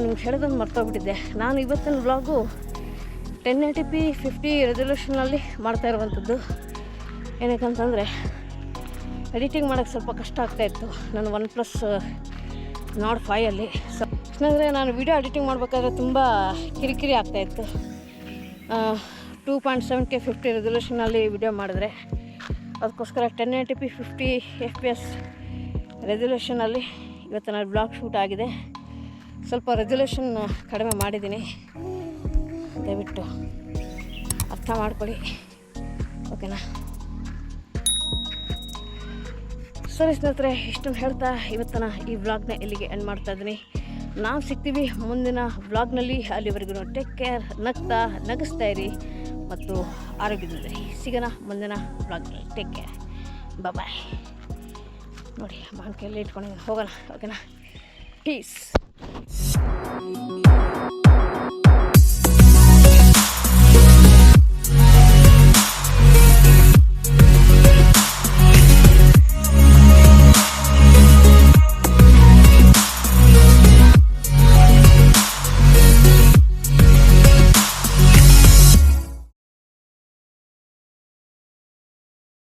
ನಿಮ್ಗೆ ಹೇಳೋದನ್ನು ಮರ್ತೋಗ್ಬಿಟ್ಟಿದ್ದೆ. ನಾನು ಇವತ್ತಿನ ವ್ಲಾಗು 1080p 50 ರೆಸಲ್ಯೂಷನಲ್ಲಿ ಮಾಡ್ತಾ ಇರುವಂಥದ್ದು. ಏನಕ್ಕಂತಂದರೆ ಎಡಿಟಿಂಗ್ ಮಾಡೋಕ್ಕೆ ಸ್ವಲ್ಪ ಕಷ್ಟ ಆಗ್ತಾಯಿತ್ತು ನನ್ನ OnePlus Note 5ಅಲ್ಲಿ. ಯಾಕಂದರೆ ನಾನು ವಿಡಿಯೋ ಎಡಿಟಿಂಗ್ ಮಾಡಬೇಕಾದ್ರೆ ತುಂಬ ಕಿರಿಕಿರಿ ಆಗ್ತಾಯಿತ್ತು. 2.7K 50 ರೆಸಲ್ಯೂಷನಲ್ಲಿ ವಿಡಿಯೋ ಮಾಡಿದ್ರೆ, ಅದಕ್ಕೋಸ್ಕರ 1080p 50 FPS ರೆಸಲ್ಯೂಷನಲ್ಲಿ ಇವತ್ತು ನಾನು ಬ್ಲಾಗ್ ಶೂಟ್ ಆಗಿದೆ. ಸ್ವಲ್ಪ ರೆಸಲ್ಯೂಷನ್ ಕಡಿಮೆ ಮಾಡಿದ್ದೀನಿ, ದಯವಿಟ್ಟು ಅರ್ಥ ಮಾಡ್ಕೊಳ್ಳಿ, ಓಕೆನಾ? ಸರಿ ಸ್ನೇಹಿತರೆ, ಇಷ್ಟನ್ನು ಹೇಳ್ತಾ ಇವತ್ತಿನ ಈ ವ್ಲಾಗ್ನ ಇಲ್ಲಿಗೆ ಎಂಡ್ ಮಾಡ್ತಾಯಿದ್ದೀನಿ. ನಾವು ಸಿಗ್ತೀವಿ ಮುಂದಿನ ವ್ಲಾಗ್ನಲ್ಲಿ. ಅಲ್ಲಿವರೆಗೂ ಟೇಕ್ ಕೇರ್, ನಗ್ತಾ ನಗಿಸ್ತಾ ಇರಿ ಮತ್ತು ಆರೋಗ್ಯದಿಂದಿರಿ. ಸಿಗೋಣ ಮುಂದಿನ ವ್ಲಾಗ್ನಲ್ಲಿ. ಟೇಕ್ ಕೇರ್, ಬಾಯ್. ನೋಡಿ ಮಾವಿನಕಾಯಲ್ಲಿ ಇಟ್ಕೊಂಡಿದ್ದೀನಿ, ಹೋಗೋಣ, ಓಕೆನಾ? ಪೀಸ್.